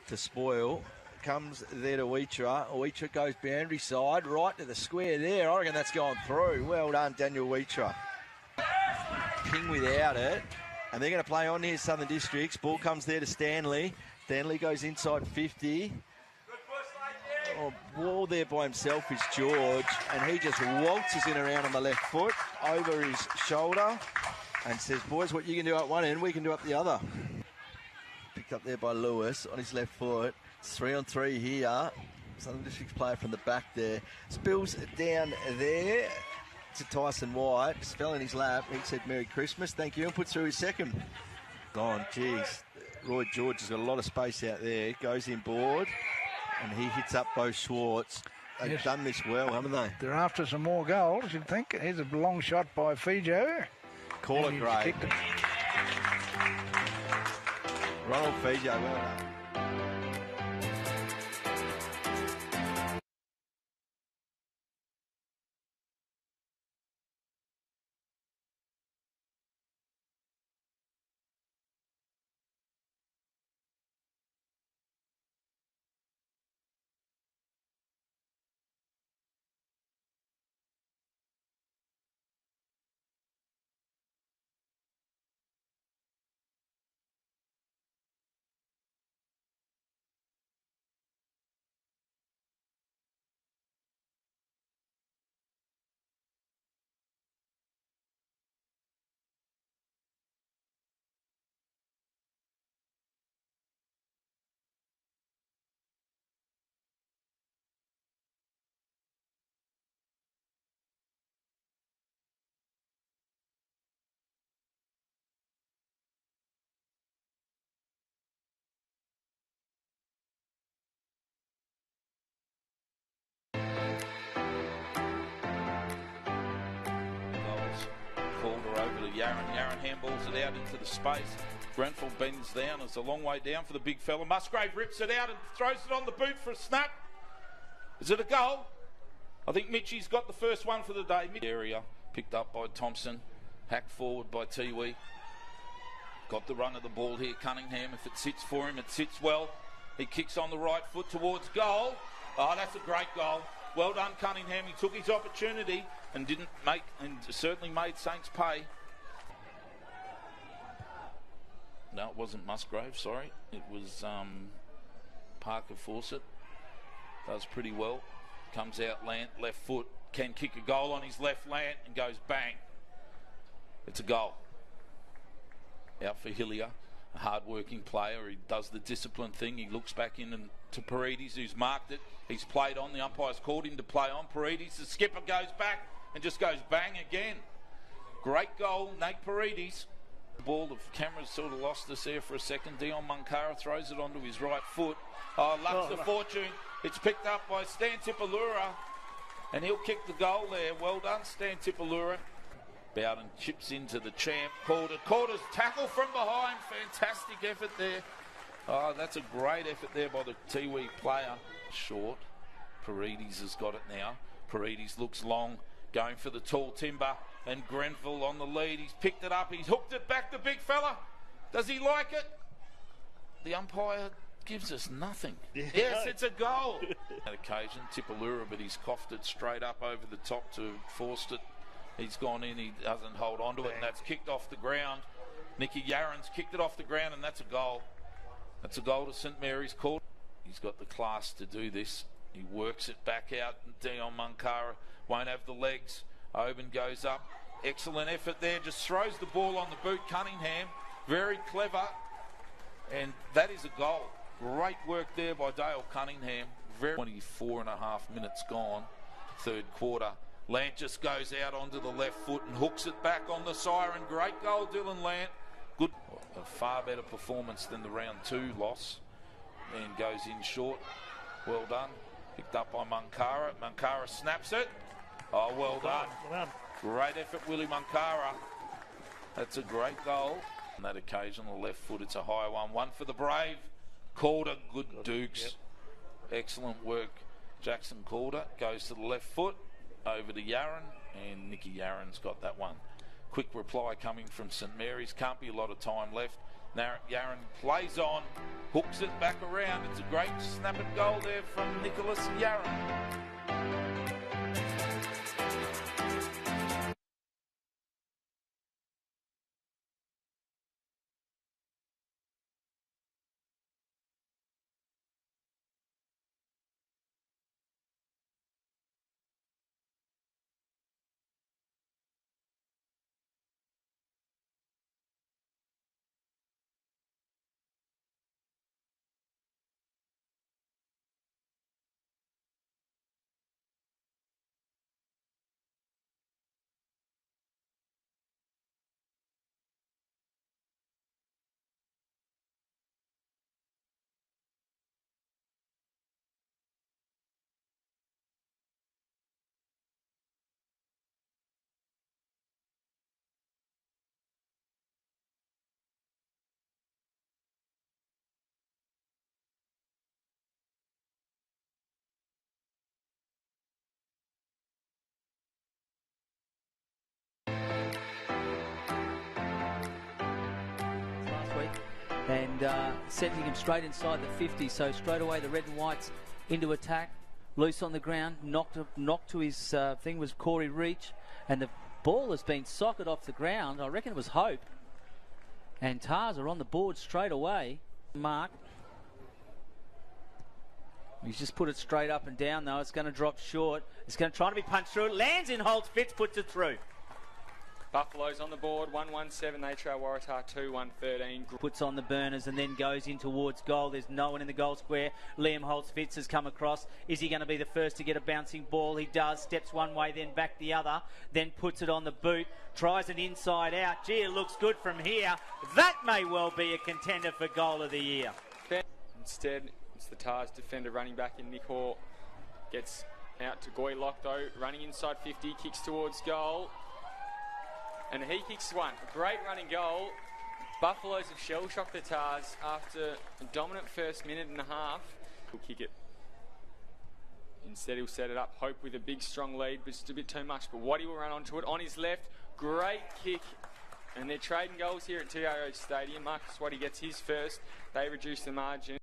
Speaker 4: to spoil. Comes there to Weitra. Weitra goes boundary side, right to the square there. I reckon that's gone through. Well done, Daniel Weitra. Ping without it. And they're going to play on here, Southern Districts. Ball comes there to Stanley. Stanley goes inside 50. Oh, wall there by himself is George, and he just waltzes in around on the left foot over his shoulder and says, boys, what you can do up one end, we can do up the other. Picked up there by Lewis on his left foot. It's 3-on-3 here. Southern District's player from the back there. Spills down there to Tyson White. Just fell in his lap. He said, Merry Christmas, thank you, and puts through his second. Gone, geez. Roy George has got a lot of space out there. Goes in board, and he hits up Bo Schwartz. They've done this well, haven't they?
Speaker 5: They're after some more goals, you'd think. Here's a long shot by Fijo.
Speaker 4: Call it great. Ronald Fijo, well done.
Speaker 6: Over to Yaron. Yaron handballs it out into the space. Grenfell bends down. It's a long way down for the big fella. Musgrave rips it out and throws it on the boot for a snap. Is it a goal? I think Mitchie's got the first one for the day. Area picked up by Thompson. Hacked forward by Tiwi. Got the run of the ball here. Cunningham, if it sits for him, it sits well. He kicks on the right foot towards goal. Oh, that's a great goal. Well done, Cunningham. He took his opportunity and didn't make, and certainly made Saints pay. No, it wasn't Musgrave, sorry. It was Parker Fawcett. Does pretty well. Comes out Lant, left foot. Can kick a goal on his left Lant and goes bang. It's a goal. Out for Hillier. A hard-working player. He does the discipline thing. He looks back in and to Paredes, who's marked it. He's played on. The umpire's called him to play on. Paredes, the skipper, goes back and just goes bang again. Great goal, Nate Paredes. The ball, the camera's sort of lost us there for a second. Dion Munkara throws it onto his right foot. Oh, Lux the fortune. It's picked up by Stan Tipalura, and he'll kick the goal there. Well done, Stan Tipalura. Bowden chips into the champ. Calder's tackle from behind. Fantastic effort there. Oh, that's a great effort there by the Tiwi player. Short. Paredes has got it now. Paredes looks long, going for the tall timber, and Grenfell on the lead. He's picked it up. He's hooked it back to big fella. Does he like it? The umpire gives us nothing. Yes, it's a goal. That occasion, Tipalura, but he's coughed it straight up over the top to forced it. He's gone in, he doesn't hold on to it, and that's kicked off the ground. Nicky Yaron's kicked it off the ground, and that's a goal. That's a goal to St Mary's Court. He's got the class to do this. He works it back out, and Dion Munkara won't have the legs. Oban goes up. Excellent effort there, just throws the ball on the boot. Cunningham, very clever, and that is a goal. Great work there by Dale Cunningham. 24.5 minutes gone, third quarter. Lant just goes out onto the left foot and hooks it back on the siren. Great goal, Dylan Lant. Good, a far better performance than the round 2 loss. And goes in short. Well done. Picked up by Munkara. Munkara snaps it. Oh, well done. Great effort, Willie Munkara. That's a great goal. On that occasion, the left foot, it's a high one. One for the Brave. Calder, good Dukes. Excellent work. Jackson Calder goes to the left foot. Over to Yaron, and Nicky Yaron's got that one. Quick reply coming from St Mary's. Can't be a lot of time left. Now Yaron plays on, hooks it back around. It's a great snap and goal there from Nicholas Yaron.
Speaker 7: and sending him straight inside the 50. So straight away the red and whites into attack. Loose on the ground, knocked to his thing was Corey Reach, and the ball has been socked off the ground. I reckon it was Hope. And Tars are on the board straight away. Mark. He's just put it straight up and down though. It's going to drop short. It's going to try to be punched through. It lands in Holt's. Fitz puts it through.
Speaker 8: Buffalo's on the board, 117. They trail Waratah 2-113.
Speaker 7: Puts on the burners and then goes in towards goal. There's no one in the goal square. Liam Holtz Fitz has come across. Is he going to be the first to get a bouncing ball? He does. Steps one way, then back the other. Then puts it on the boot. Tries an inside out. Gee, it looks good from here. That may well be a contender for goal of the year.
Speaker 8: Instead, it's the Tars defender running back in Nick Hall. Gets out to Goylock though. Running inside 50. Kicks towards goal. And he kicks one. A great running goal. Buffaloes have shell-shocked the Tars after a dominant first minute and a half. He'll kick it. Instead, he'll set it up. Hope with a big, strong lead, but just a bit too much. But Waddy will run onto it on his left. Great kick. And they're trading goals here at TIO Stadium. Marcus Waddy gets his first. They reduce the margin.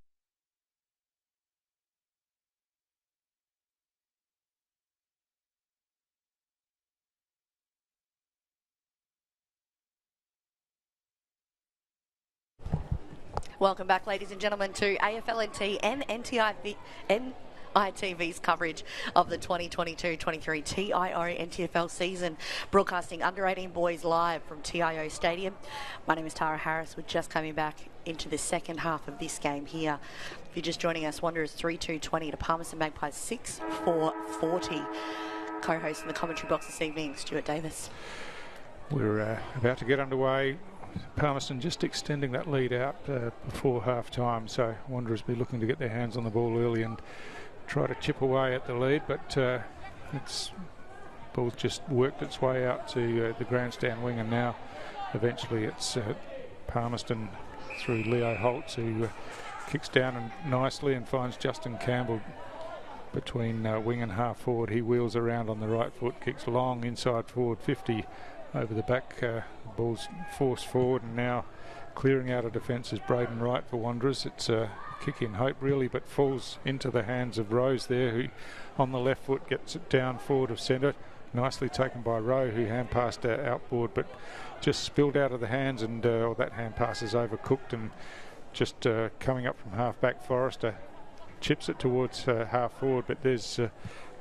Speaker 2: Welcome back, ladies and gentlemen, to AFLNT and NITV's coverage of the 2022-23 TIO NTFL season, broadcasting under 18 boys live from TIO Stadium. My name is Tara Harris. We're just coming back into the second half of this game here. If you're just joining us, Wanderers 3-2-20 to Palmerston Magpies 6-4-40. Co-host in the commentary box this evening, Stuart Davis.
Speaker 3: We're about to get underway. Palmerston just extending that lead out before half-time, so Wanderers be looking to get their hands on the ball early and try to chip away at the lead, but it's ball just worked its way out to the grandstand wing, and now eventually it's Palmerston through Leo Holtz, who kicks down and nicely and finds Justin Campbell between wing and half forward. He wheels around on the right foot, kicks long inside forward 50 over the back. Ball's forced forward, and now clearing out of defence is Braden Wright for Wanderers. It's a kick in hope really, but falls into the hands of Rose there, who on the left foot gets it down forward of centre. Nicely taken by Rowe, who hand passed outboard, but just spilled out of the hands, and that hand pass is overcooked, and just coming up from half back, Forrester chips it towards half forward, but there's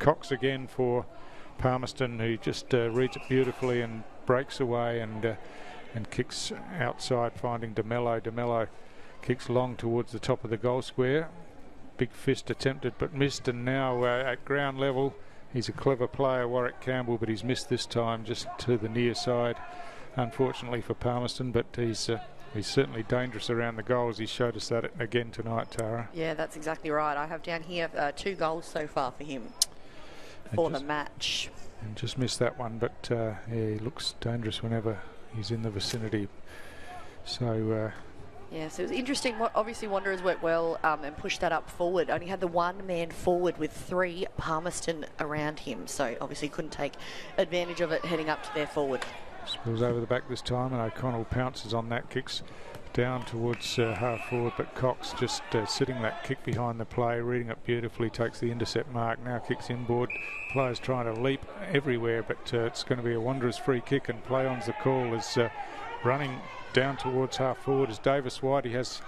Speaker 3: Cox again for Palmerston, who just reads it beautifully and breaks away and kicks outside, finding DeMello. DeMello kicks long towards the top of the goal square. Big fist attempted but missed, and now at ground level, he's a clever player, Warwick Campbell, but he's missed this time just to the near side, unfortunately for Palmerston, but he's certainly dangerous around the goals. He showed us that again tonight, Tara.
Speaker 2: Yeah, that's exactly right. I have down here 2 goals so far for him for the match.
Speaker 3: And just missed that one, but yeah, he looks dangerous whenever he's in the vicinity. So
Speaker 2: yeah, so it was interesting. Obviously, Wanderers worked well and pushed that up forward. Only had the one man forward with 3 Palmerston around him, so obviously couldn't take advantage of it heading up to their forward.
Speaker 3: Spills over the back this time, and O'Connell pounces on that, kicks down towards half forward, but Cox just sitting that kick behind the play, reading it beautifully, takes the intercept mark, now kicks inboard. Players trying to leap everywhere, but it's going to be a Wanderers free kick, and play on's the call. Is running down towards half forward as Davis White. He has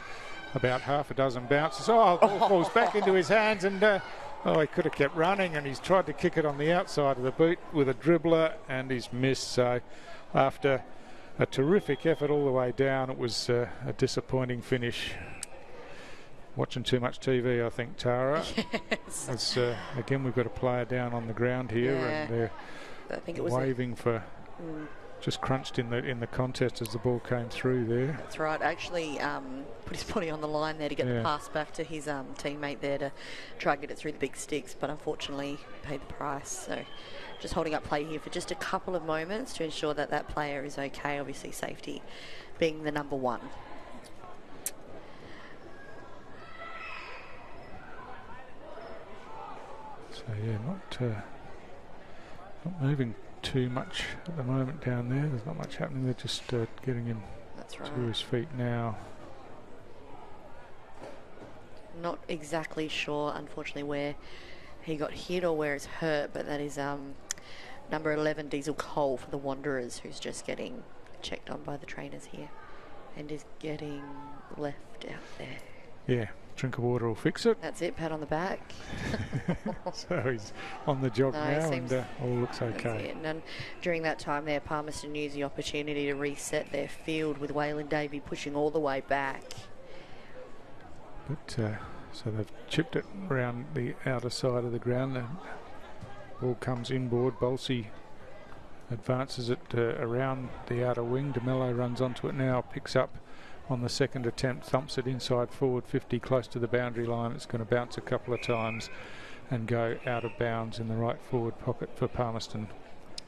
Speaker 3: about half a dozen bounces. Oh, the ball falls back into his hands, and he could have kept running, and he's tried to kick it on the outside of the boot with a dribbler, and he's missed. So after a terrific effort all the way down, it was a disappointing finish. Watching too much TV, I think, Tara.
Speaker 2: Yes.
Speaker 3: As, again, we've got a player down on the ground here, and they're waving for just crunched in the contest as the ball came through there.
Speaker 2: That's right. Actually put his body on the line there to get the pass back to his teammate there to try and get it through the big sticks, but unfortunately paid the price. So just holding up play here for just a couple of moments to ensure that that player is okay. Obviously safety being the number one.
Speaker 3: So yeah, not moving too much at the moment down there. There's not much happening. They're just getting him to his feet now.
Speaker 2: not exactly sure, unfortunately, where he got hit or where it's hurt, but that is number 11, Diesel Cole for the Wanderers, who's just getting checked on by the trainers here and is getting left out there.
Speaker 3: Yeah, drink of water will fix it.
Speaker 2: That's it, pat on the back.
Speaker 3: So he's on the job now, and all looks okay.
Speaker 2: And during that time there, Palmerston used the opportunity to reset their field with Waylon Davey pushing all the way back.
Speaker 3: But so they've chipped it around the outer side of the ground. The ball comes inboard. Bolsey advances it around the outer wing. DeMello runs onto it now, picks up on the second attempt, thumps it inside forward 50, close to the boundary line. It's going to bounce a couple of times and go out of bounds in the right forward pocket for Palmerston.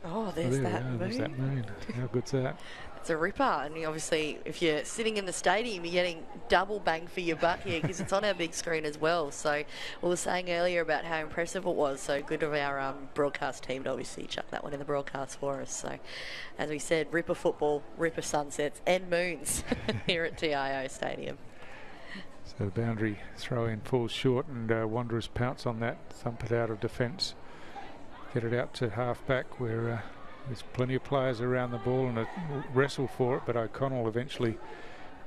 Speaker 2: Oh, there's that moon.
Speaker 3: There's that moon. How good's that?
Speaker 2: It's a ripper, and obviously if you're sitting in the stadium, you're getting double bang for your buck here because it's on our big screen as well. So we were saying earlier about how impressive it was, so good of our broadcast team to obviously chuck that one in the broadcast for us. So as we said, ripper football, ripper sunsets and moons here at TIO Stadium.
Speaker 3: So the boundary throw in falls short, and Wanderers pounce on that, thump it out of defence, get it out to half back where there's plenty of players around the ball and a wrestle for it, but O'Connell eventually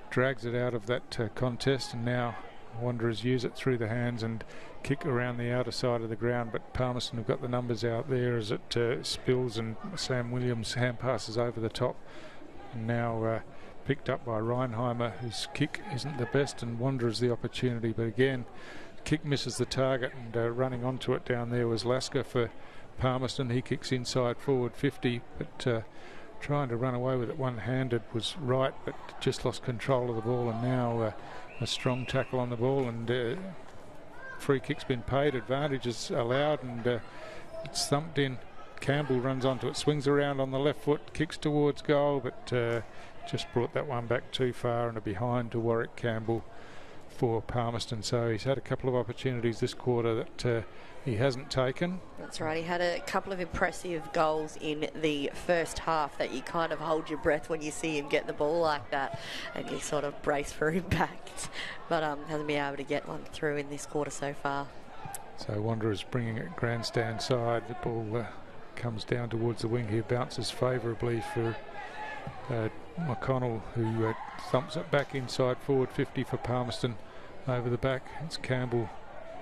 Speaker 3: drags it out of that contest, and now Wanderers use it through the hands and kick around the outer side of the ground, but Palmerston have got the numbers out there as it spills, and Sam Williams hand passes over the top, and now picked up by Reinheimer, whose kick isn't the best, and Wanderers the opportunity, but again kick misses the target, and running onto it down there was Lasker for Palmerston. He kicks inside forward 50, but trying to run away with it one-handed was right, but just lost control of the ball, and now a strong tackle on the ball, and free kick's been paid, advantage is allowed, and it's thumped in. Campbell runs onto it, swings around on the left foot, kicks towards goal, but just brought that one back too far, and a behind to Warwick Campbell for Palmerston. So he's had a couple of opportunities this quarter that he hasn't taken.
Speaker 2: That's right, he had a couple of impressive goals in the first half that you kind of hold your breath when you see him get the ball like that, and you sort of brace for impact, but hasn't been able to get one through in this quarter so far.
Speaker 3: So Wanderers bringing it grandstand side. The ball comes down towards the wing here, bounces favourably for McConnell, who thumps it back inside forward 50 for Palmerston over the back. It's Campbell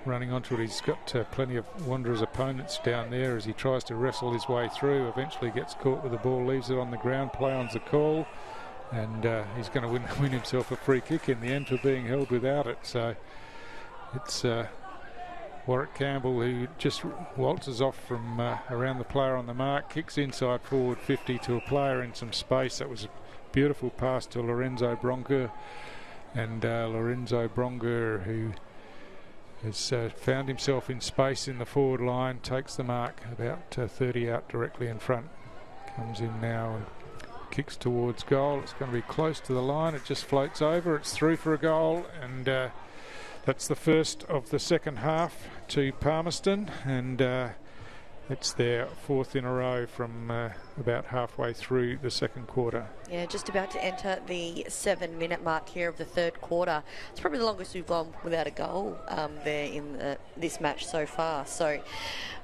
Speaker 3: running onto it. He's got plenty of Wanderers opponents down there as he tries to wrestle his way through. Eventually gets caught with the ball, leaves it on the ground, play on's the call, and he's going to win himself a free kick in the end for being held without it. So it's Warwick Campbell, who just waltzes off from around the player on the mark, kicks inside forward 50 to a player in some space. That was a beautiful pass to Lorenzo Bronker, and Lorenzo Bronker, who has found himself in space in the forward line, takes the mark about 30 out directly in front, comes in now and kicks towards goal. It's going to be close to the line, it just floats over, it's through for a goal, and that's the first of the second half to Palmerston, and it's their fourth in a row from about halfway through the second quarter.
Speaker 2: Yeah, just about to enter the 7-minute mark here of the third quarter. It's probably the longest we've gone without a goal there in this match so far. So,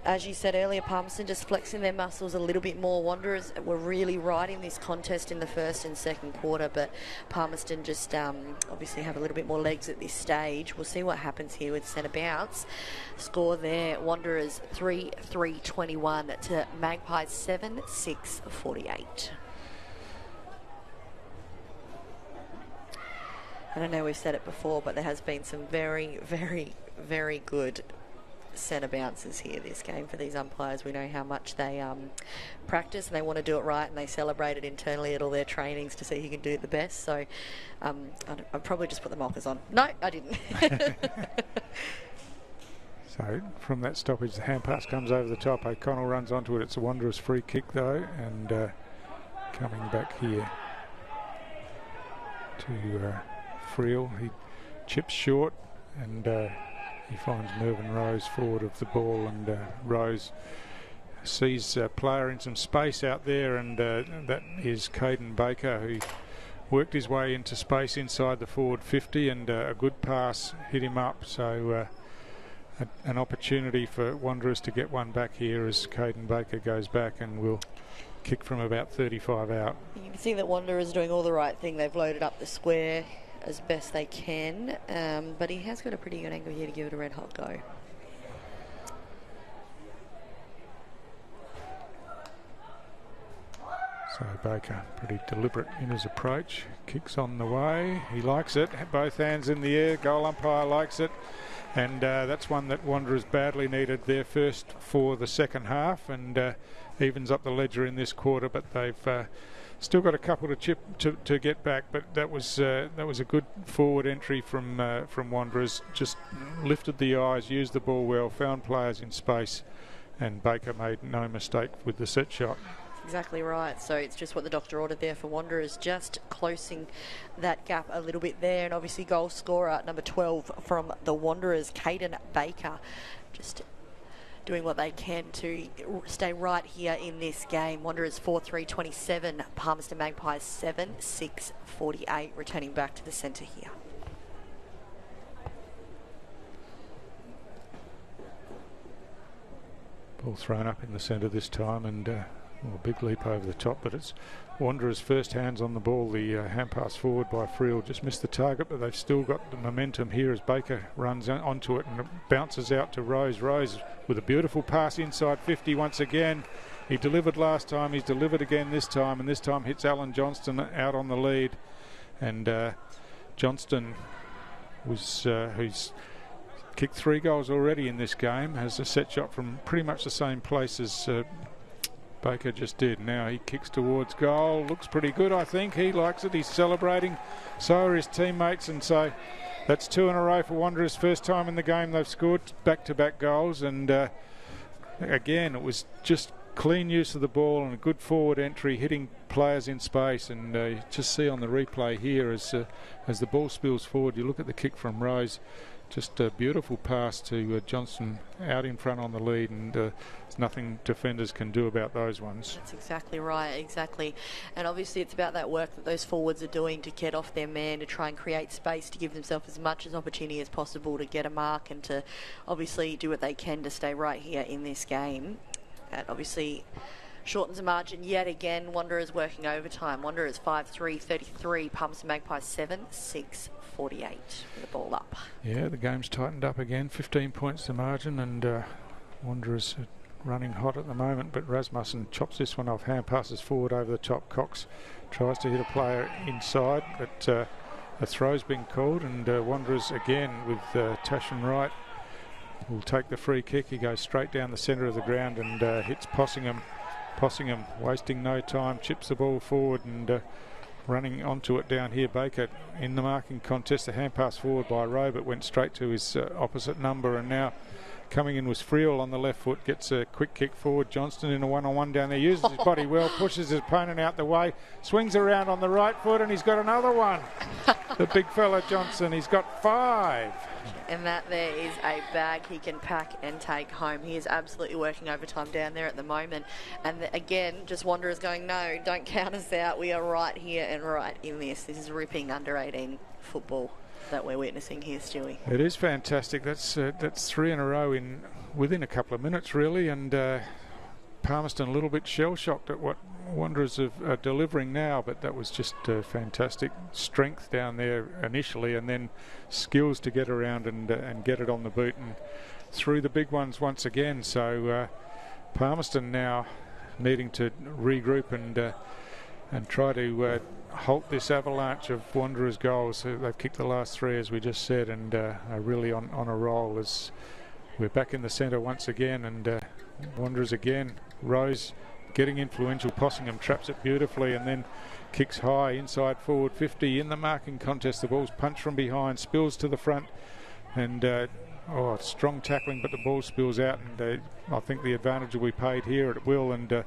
Speaker 2: as you said earlier, Palmerston just flexing their muscles a little bit more. Wanderers were really riding this contest in the first and second quarter, but Palmerston just obviously have a little bit more legs at this stage. We'll see what happens here with centre bounce. Score there, Wanderers 3-3-21 to Magpies 7-6-48. I don't know, we've said it before, but there has been some very, very, very good centre bounces here this game for these umpires. We know how much they practice and they want to do it right, and they celebrate it internally at all their trainings to see who can do it the best. So I'd probably just put the mockers on. No, I didn't.
Speaker 3: So from that stoppage, the hand pass comes over the top. O'Connell runs onto it. It's a Wanderers free kick though, and coming back here to Friel. He chips short, and he finds Mervyn Rose forward of the ball, and Rose sees a player in some space out there, and that is Caden Baker, who worked his way into space inside the forward 50, and a good pass hit him up. So an opportunity for Wanderers to get one back here as Caden Baker goes back and will kick from about 35 out.
Speaker 2: You can see that Wanderers doing all the right thing. They've loaded up the square as best they can, but he has got a pretty good angle here to give it a red hot go.
Speaker 3: So Baker pretty deliberate in his approach, kicks on the way, he likes it, both hands in the air, goal umpire likes it, and that's one that Wanderers badly needed their first for the second half, and evens up the ledger in this quarter, but they've still got a couple to get back. But that was a good forward entry from Wanderers. Just lifted the eyes, used the ball well, found players in space, and Baker made no mistake with the set shot.
Speaker 2: Exactly right. So it's just what the doctor ordered there for Wanderers, just closing that gap a little bit there. And obviously goal scorer number 12 from the Wanderers, Caden Baker, just doing what they can to stay right here in this game. Wanderers 4-3-27, Palmerston Magpies 7-6-48, returning back to the centre here.
Speaker 3: Ball thrown up in the centre this time, and a big leap over the top, but it's Wanderers' first hands on the ball. The hand pass forward by Friel just missed the target, but they've still got the momentum here as Baker runs onto it and it bounces out to Rose. Rose with a beautiful pass inside 50 once again. He delivered last time, he's delivered again this time, and this time hits Alan Johnston out on the lead. And Johnston who's kicked 3 goals already in this game, has a set shot from pretty much the same place as Baker just did. Now he kicks towards goal, looks pretty good, I think. He likes it, he's celebrating, so are his teammates, and so that's 2 in a row for Wanderers. First time in the game they've scored back-to-back goals, and again it was just clean use of the ball and a good forward entry, hitting players in space. And you just see on the replay here as the ball spills forward, you look at the kick from Rose, just a beautiful pass to Johnston out in front on the lead, and there's nothing defenders can do about those ones.
Speaker 2: That's exactly right, exactly. And obviously it's about that work that those forwards are doing to get off their man, to try and create space, to give themselves as much as opportunity as possible to get a mark, and to obviously do what they can to stay right here in this game. That obviously shortens the margin yet again. Wanderers working overtime. Wanderers 5-3-33, Palmerston Magpies 7-6-48 with the ball up.
Speaker 3: Yeah, the game's tightened up again. 15 points the margin, and Wanderers are running hot at the moment, but Rasmussen chops this one off. Hand passes forward over the top. Cox tries to hit a player inside, but a throw's been called, and Wanderers again with Tashan Wright will take the free kick. He goes straight down the centre of the ground and hits Possingham. Possingham wasting no time, chips the ball forward and running onto it down here. Baker in the marking contest. The hand pass forward by Rowe, but went straight to his opposite number, and now coming in was Friel on the left foot, gets a quick kick forward. Johnston in a one-on-one down there, uses his body well, pushes his opponent out the way, swings around on the right foot, and he's got another one. The big fella Johnson, he's got 5.
Speaker 2: And that there is a bag he can pack and take home. He is absolutely working overtime down there at the moment. And again, just Wanderers going, no, don't count us out. We are right here and right in this. This is ripping under 18 football that we're witnessing here, Stewie.
Speaker 3: It is fantastic. That's 3 in a row within a couple of minutes, really. And Palmerston a little bit shell-shocked at what Wanderers are delivering now, but that was just fantastic strength down there initially, and then skills to get around and get it on the boot and through the big ones once again. So Palmerston now needing to regroup and try to halt this avalanche of Wanderers goals. They've kicked the last 3, as we just said, and are really on a roll as we're back in the centre once again, and Wanderers again. Rose getting influential. Possingham traps it beautifully and then kicks high inside forward 50 in the marking contest. The ball's punched from behind, spills to the front, and strong tackling, but the ball spills out, and I think the advantage will be paid here. It will, and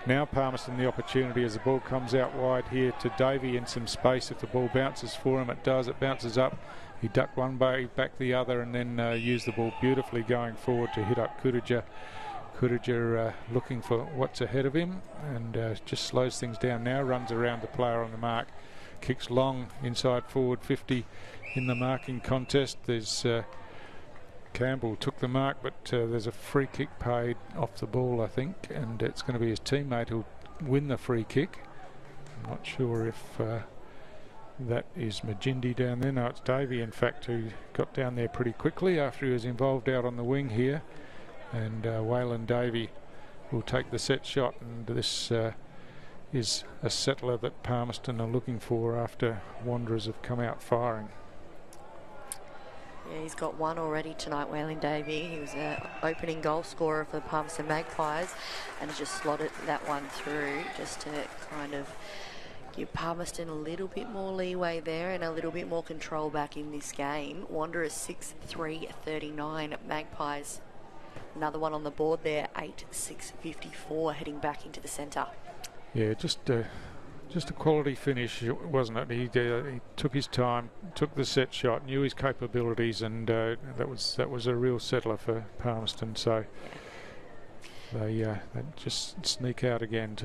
Speaker 3: now Palmerston the opportunity as the ball comes out wide here to Davey in some space. If the ball bounces for him, it does. It bounces up. He ducked one way, back the other, and then used the ball beautifully going forward to hit up Kudager. Kudager looking for what's ahead of him, and just slows things down now, runs around the player on the mark, kicks long inside forward 50 in the marking contest. There's Campbell took the mark, but there's a free kick paid off the ball, I think, and it's going to be his teammate who'll win the free kick. I'm not sure if that is Majindi down there. No, it's Davey, in fact, who got down there pretty quickly after he was involved out on the wing here. And Waylon Davey will take the set shot, and this is a settler that Palmerston are looking for after Wanderers have come out firing.
Speaker 2: Yeah, he's got one already tonight, Waylon Davey. He was an opening goal scorer for the Palmerston Magpies, and just slotted that one through just to kind of give Palmerston a little bit more leeway there and a little bit more control back in this game. Wanderers 6-3-39. Magpies, another one on the board there, 8-6-54, heading back into the centre. Yeah,
Speaker 3: just a quality finish, wasn't it? He took his time, took the set shot, knew his capabilities, and that was a real settler for Palmerston. So they just sneak out again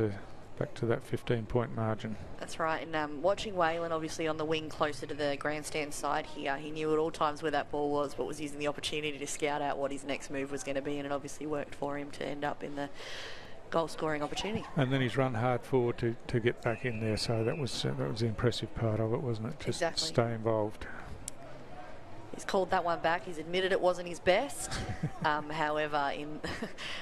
Speaker 3: back to that 15-point margin.
Speaker 2: That's right. And watching Waylon obviously on the wing closer to the grandstand side here, he knew at all times where that ball was, but was using the opportunity to scout out what his next move was going to be, and it obviously worked for him to end up in the goal scoring opportunity.
Speaker 3: And then he's run hard forward to get back in there, so that was the impressive part of it, wasn't it? Just
Speaker 2: exactly.
Speaker 3: Stay involved.
Speaker 2: He's called that one back. He's admitted it wasn't his best. However,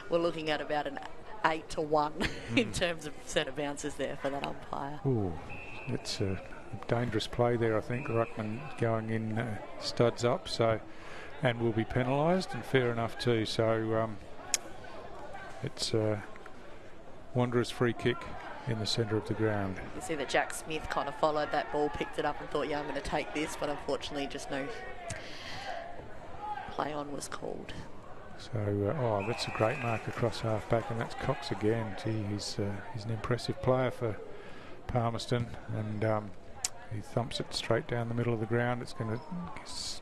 Speaker 2: we're looking at about an 8-1 in terms of centre bounces there for that umpire.
Speaker 3: Ooh, it's a dangerous play there, I think. Ruckman going in studs up, and will be penalised, and fair enough too. So it's Wanderers free kick in the centre of the ground.
Speaker 2: You see that Jack Smith kind of followed that ball, picked it up and thought, yeah, I'm going to take this, but unfortunately just no play on was called.
Speaker 3: So, that's a great mark across half-back, and that's Cox again. Gee, he's an impressive player for Palmerston, and he thumps it straight down the middle of the ground. It's going to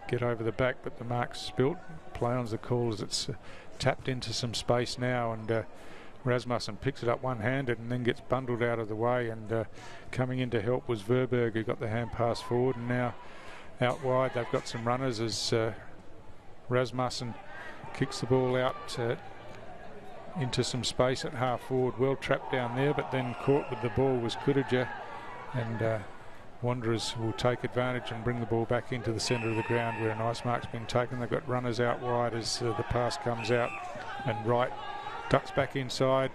Speaker 3: get over the back, but the mark's spilt. Play on's the call as it's tapped into some space now, and Rasmussen picks it up one-handed and then gets bundled out of the way, and coming in to help was Verberg, who got the hand pass forward, and now out wide they've got some runners as Rasmussen kicks the ball out into some space at half forward. Well trapped down there, but then caught with the ball was Kudija, and Wanderers will take advantage and bring the ball back into the centre of the ground where a nice mark's been taken. They've got runners out wide as the pass comes out, and Wright ducks back inside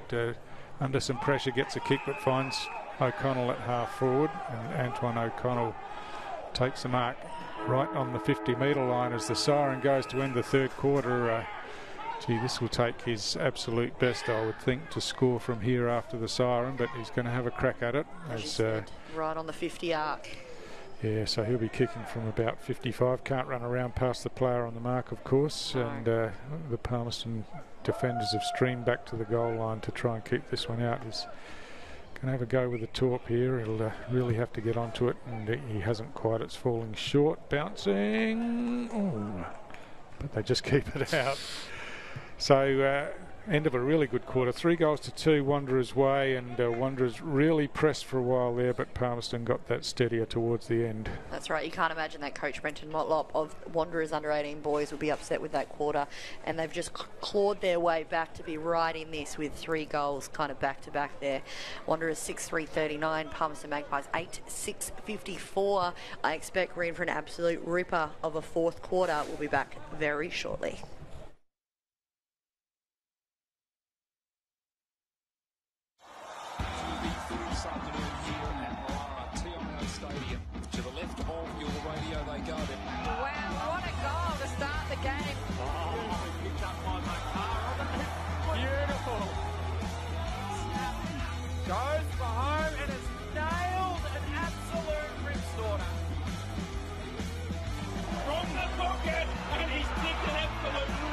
Speaker 3: under some pressure, gets a kick but finds O'Connell at half forward, and Antoine O'Connell takes the mark right on the 50-metre line as the siren goes to end the third quarter. Gee, this will take his absolute best, I would think, to score from here after the siren, but he's going to have a crack at it.
Speaker 2: Right on the 50 arc.
Speaker 3: Yeah, so he'll be kicking from about 55. Can't run around past the player on the mark, of course, and the Palmerston defenders have streamed back to the goal line to try and keep this one out. He's going to have a go with the torp here. He'll really have to get onto it, and he hasn't quite. It's falling short, bouncing. Oh, but they just keep it out. So end of a really good quarter. 3-2 Wanderers way, and Wanderers really pressed for a while there, but Palmerston got that steadier towards the end.
Speaker 2: That's right. You can't imagine that coach Brenton Motlop of Wanderers under-18 boys will be upset with that quarter, and they've just clawed their way back to be right in this with 3 goals kind of back-to-back there. Wanderers 6-3-39, Palmerston Magpies 8-6-54. I expect we're in for an absolute ripper of a fourth quarter. We'll be back very shortly.
Speaker 9: Goes for home and has nailed an absolute ripstorter. From the pocket, and he's kicked an absolute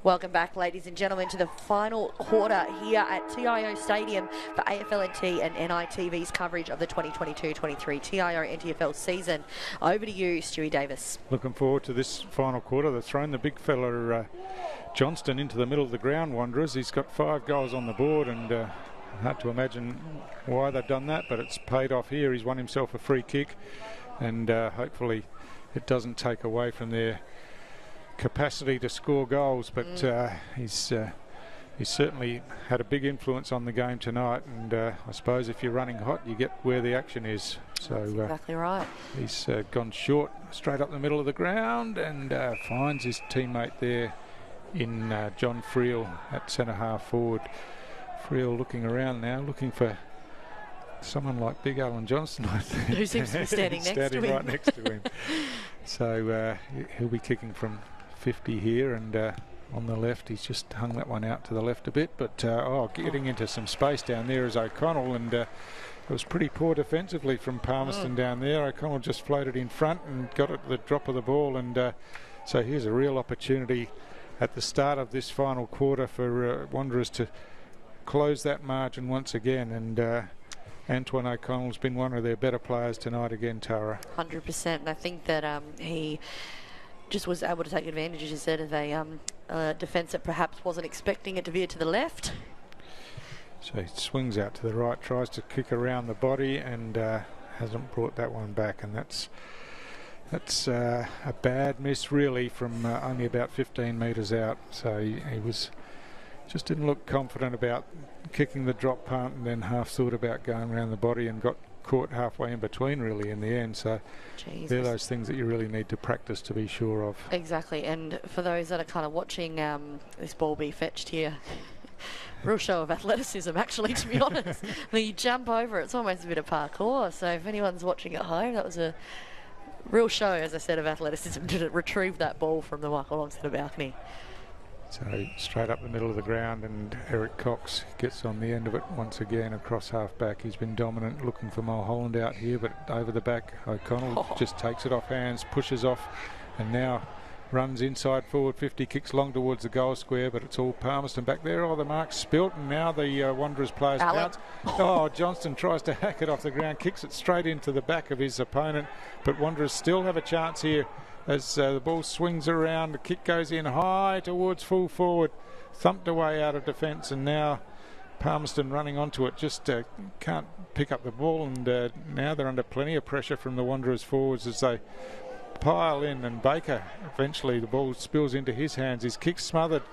Speaker 2: Welcome back, ladies and gentlemen, to the final quarter here at TIO Stadium for AFLNT and NITV's coverage of the 2022-23 TIO NTFL season. Over to you, Stewie Davis.
Speaker 3: Looking forward to this final quarter. They've thrown the big fella Johnston into the middle of the ground, Wanderers. He's got 5 goals on the board, and hard to imagine why they've done that, but it's paid off here. He's won himself a free kick, and hopefully it doesn't take away from their capacity to score goals, but he's certainly had a big influence on the game tonight, and I suppose if you're running hot you get where the action is. So
Speaker 2: that's exactly right.
Speaker 3: He's gone short straight up the middle of the ground and finds his teammate there in John Friel at centre half forward. Friel looking around now, looking for someone like Big Alan Johnston, I think.
Speaker 2: Who seems to be standing next to him.
Speaker 3: Right next to him. So he'll be kicking from 50 here, and on the left he's just hung that one out to the left a bit, but getting into some space down there is O'Connell, and it was pretty poor defensively from Palmerston down there. O'Connell just floated in front and got it at the drop of the ball, and so here's a real opportunity at the start of this final quarter for Wanderers to close that margin once again, and Antoine O'Connell's been one of their better players tonight again, Tara.
Speaker 2: 100%, and I think that he just was able to take advantage, as you said, of a defence that perhaps wasn't expecting it to veer to the left.
Speaker 3: So he swings out to the right, tries to kick around the body, and hasn't brought that one back, and that's a bad miss really from only about 15 metres out. So he was just didn't look confident about kicking the drop punt, and then half thought about going around the body and got caught halfway in between really in the end. So they're those things that you really need to practice to be sure of.
Speaker 2: Exactly, and for those that are kind of watching this ball be fetched here, real show of athleticism actually, to be honest. When you jump over it's almost a bit of parkour, so if anyone's watching at home, that was a real show, as I said, of athleticism to retrieve that ball from the Michael Longstead balcony.
Speaker 3: So straight up the middle of the ground, and Eric Cox gets on the end of it once again across half back. He's been dominant, looking for Mulholland out here, but over the back O'Connell just takes it off hands, pushes off, and now runs inside forward 50, kicks long towards the goal square, but it's all Palmerston back there. The mark's spilt, and now the Wanderers players bounce. Johnston tries to hack it off the ground, kicks it straight into the back of his opponent, but Wanderers still have a chance here as the ball swings around. The kick goes in high towards full forward, thumped away out of defence, and now Palmerston running onto it, just can't pick up the ball, and now they're under plenty of pressure from the Wanderers forwards as they pile in, and Baker, eventually the ball spills into his hands, his kick's smothered,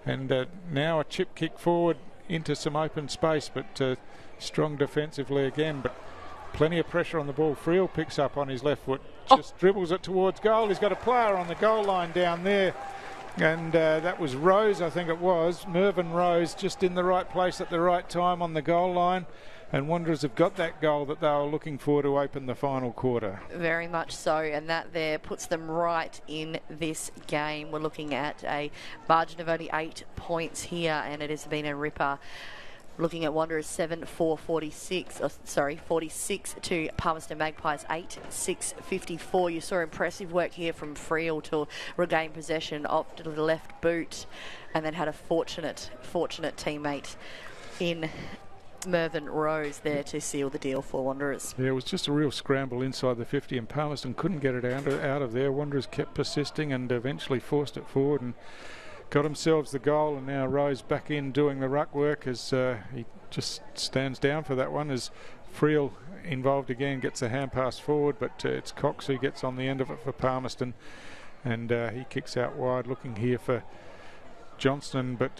Speaker 3: and now a chip kick forward into some open space, but strong defensively again, but plenty of pressure on the ball. Friel picks up on his left foot, just dribbles it towards goal. He's got a player on the goal line down there, and that was Rose, I think it was, Mervyn Rose, just in the right place at the right time on the goal line, and Wanderers have got that goal that they were looking for to open the final quarter.
Speaker 2: Very much so, and that there puts them right in this game. We're looking at a margin of only 8 points here, and it has been a ripper. Looking at Wanderers 46 to Palmerston Magpies 8-6-54. You saw impressive work here from Friel to regain possession off to the left boot, and then had a fortunate teammate in Mervyn Rose there to seal the deal for Wanderers.
Speaker 3: Yeah, it was just a real scramble inside the 50, and Palmerston couldn't get it out of there. Wanderers kept persisting and eventually forced it forward and got themselves the goal, and now Rose back in doing the ruck work as he just stands down for that one as Friel involved again, gets a hand pass forward, but it's Cox who gets on the end of it for Palmerston, and he kicks out wide, looking here for Johnston, but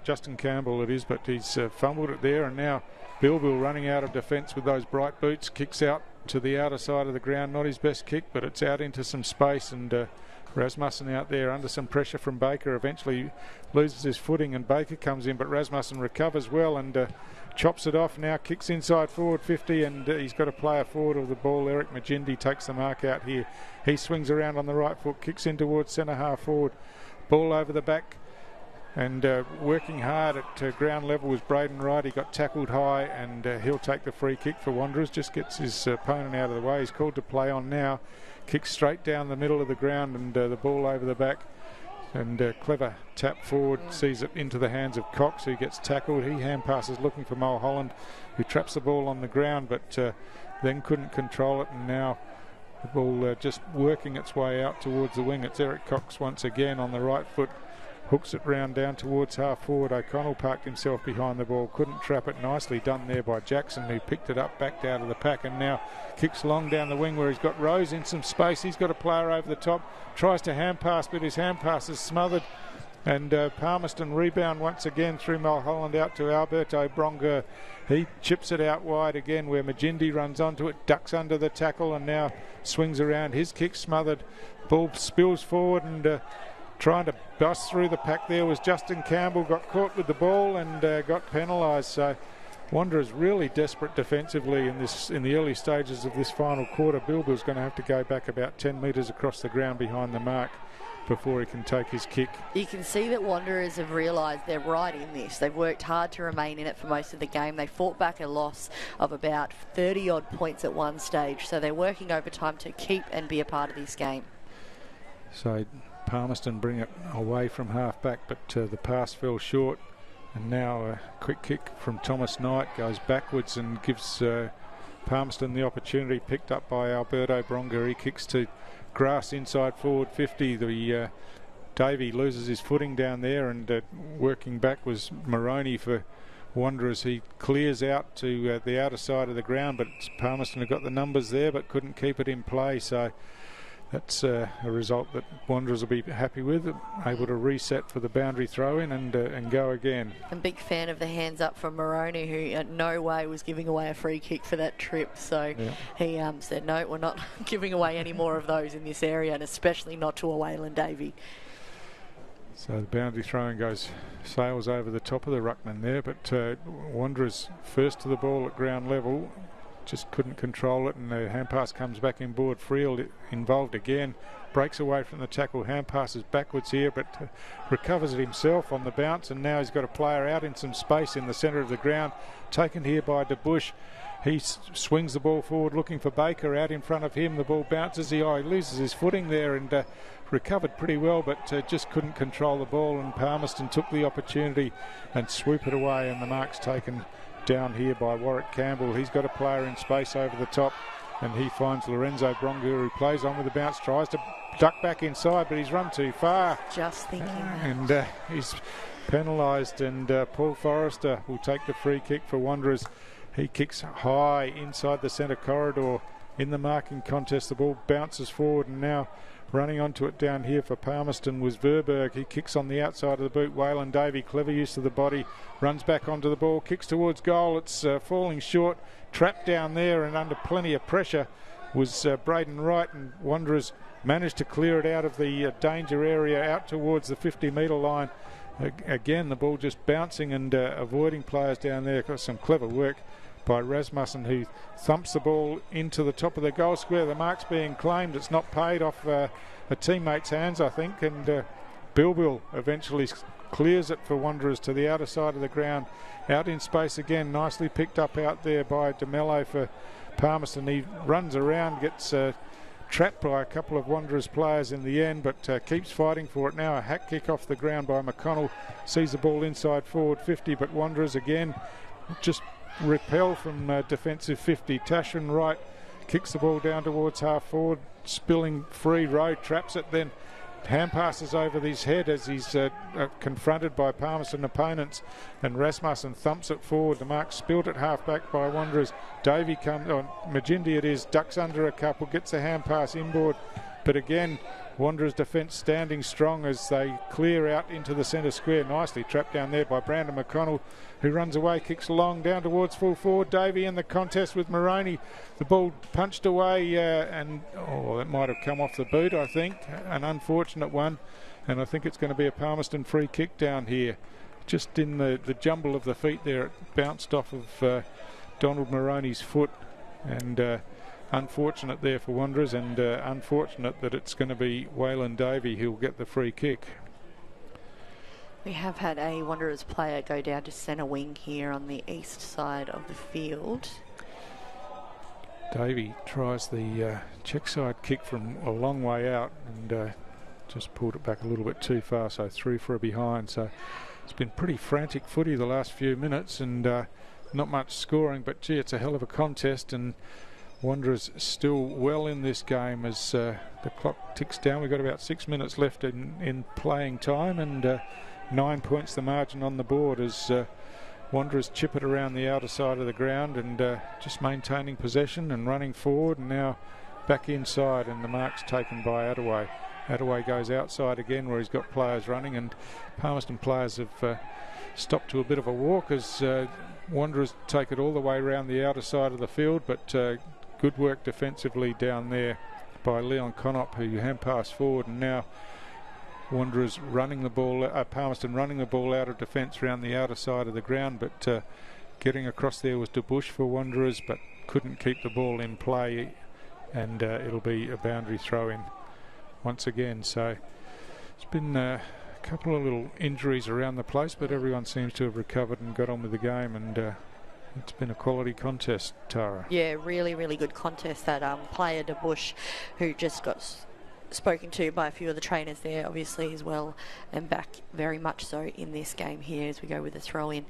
Speaker 3: Justin Campbell it is, but he's fumbled it there, and now Bilbil running out of defence with those bright boots, kicks out to the outer side of the ground, not his best kick, but it's out into some space, and Rasmussen out there under some pressure from Baker, eventually loses his footing, and Baker comes in, but Rasmussen recovers well and chops it off, now kicks inside forward 50, and he's got a player forward of the ball. Eric Magindi takes the mark out here. He swings around on the right foot, kicks in towards centre half forward, ball over the back, and working hard at ground level was Braden Wright. He got tackled high, and he'll take the free kick for Wanderers, just gets his opponent out of the way. He's called to play on now, kicks straight down the middle of the ground, and the ball over the back And clever tap forward, sees it into the hands of Cox, who gets tackled. He hand passes looking for Mulholland, who traps the ball on the ground, but then couldn't control it. And now the ball just working its way out towards the wing. It's Eric Cox once again on the right foot. Hooks it round down towards half forward. O'Connell parked himself behind the ball. Couldn't trap it. Nicely done there by Jackson, who picked it up, backed out of the pack, and now kicks long down the wing where he's got Rose in some space. He's got a player over the top. Tries to hand pass, but his hand pass is smothered. And Palmerston rebound once again through Mulholland out to Alberto Bronga. He chips it out wide again where Magindi runs onto it, ducks under the tackle, and now swings around. His kick smothered. Ball spills forward, and trying to bust through the pack there was Justin Campbell. Got caught with the ball and got penalised. So Wanderers really desperate defensively in the early stages of this final quarter. Bilbill's going to have to go back about 10 metres across the ground behind the mark before he can take his kick.
Speaker 2: You can see that Wanderers have realised they're right in this. They've worked hard to remain in it for most of the game. They fought back a loss of about 30-odd points at one stage, so they're working overtime to keep and be a part of this game.
Speaker 3: So Palmerston bring it away from half back, but the pass fell short, and now a quick kick from Thomas Knight goes backwards and gives Palmerston the opportunity, picked up by Alberto Bronga. He kicks to grass inside forward 50. The Davey loses his footing down there, and working back was Moroney for Wanderers. He clears out to the outer side of the ground, but Palmerston have got the numbers there but couldn't keep it in play. So that's a result that Wanderers will be happy with, able to reset for the boundary throw-in and go again.
Speaker 2: I'm a big fan of the hands up from Moroney, who in no way was giving away a free kick for that trip. So he said, no, we're not giving away any more of those in this area, and especially not to a Waylon Davey.
Speaker 3: So the boundary throw-in sails over the top of the ruckman there, but Wanderers first to the ball at ground level, just couldn't control it, and the hand pass comes back inboard. Friel involved again, breaks away from the tackle, hand passes backwards here, but recovers it himself on the bounce, and now he's got a player out in some space in the centre of the ground, taken here by DeBush. He swings the ball forward looking for Baker out in front of him. The ball bounces, he loses his footing there, and recovered pretty well, but just couldn't control the ball, and Palmerston took the opportunity and swoop it away, and the mark's taken down here by Warwick Campbell. He's got a player in space over the top, and he finds Lorenzo Bronga, who plays on with the bounce, tries to duck back inside, but he's run too far.
Speaker 2: Just thinking that.
Speaker 3: And he's penalised, and Paul Forrester will take the free kick for Wanderers. He kicks high inside the centre corridor in the marking contest. The ball bounces forward, and now running onto it down here for Palmerston was Verberg. He kicks on the outside of the boot. Waylon Davey, clever use of the body, runs back onto the ball, kicks towards goal. It's falling short, trapped down there, and under plenty of pressure was Braden Wright, and Wanderers managed to clear it out of the danger area out towards the 50-metre line. Again, the ball just bouncing and avoiding players down there. Got some clever work by Rasmussen, who thumps the ball into the top of the goal square. The mark's being claimed. It's not paid off a teammate's hands, I think, and Bilbill eventually clears it for Wanderers to the outer side of the ground. Out in space again, nicely picked up out there by DeMello for Palmerston. He runs around, gets trapped by a couple of Wanderers players in the end, but keeps fighting for it now. A hack kick off the ground by McConnell, sees the ball inside forward 50, but Wanderers again just repel from defensive 50. Tashin Wright kicks the ball down towards half forward, spilling free. Rowe traps it, then hand passes over his head as he's confronted by Palmerston opponents, and Rasmussen thumps it forward. The mark spilled at half back by Wanderers. Davey comes on, Magindi it is, ducks under a couple, gets a hand pass inboard, but again Wanderers defence standing strong as they clear out into the centre square. Nicely trapped down there by Brandon McConnell, who runs away, kicks long down towards full forward. Davey in the contest with Moroney. The ball punched away and that might have come off the boot, I think. An unfortunate one, and I think it's going to be a Palmerston free kick down here. Just in the jumble of the feet there, it bounced off of Donald Moroney's foot, and unfortunate there for Wanderers, and unfortunate that it's going to be Waylon Davey who'll get the free kick.
Speaker 2: We have had a Wanderers player go down to centre wing here on the east side of the field.
Speaker 3: Davey tries the check side kick from a long way out, and just pulled it back a little bit too far, so through for a behind. So it's been pretty frantic footy the last few minutes, and not much scoring, but gee, it's a hell of a contest, and Wanderers still well in this game as the clock ticks down. We've got about 6 minutes left in playing time, and 9 points the margin on the board as Wanderers chip it around the outer side of the ground and just maintaining possession and running forward, and now back inside, and the mark's taken by Attaway. Attaway goes outside again where he's got players running, and Palmerston players have stopped to a bit of a walk as Wanderers take it all the way around the outer side of the field, but good work defensively down there by Leon Conop, who hand passed forward, and now Wanderers running the ball, Palmerston running the ball out of defence around the outer side of the ground, but getting across there was DeBush for Wanderers, but couldn't keep the ball in play, and it'll be a boundary throw in once again. So it's been a couple of little injuries around the place, but everyone seems to have recovered and got on with the game, and it's been a quality contest, Tara.
Speaker 2: Yeah, really, really good contest. That player DeBush, who just got spoken to by a few of the trainers there, obviously, as well, and back very much so in this game here as we go with the throw-in.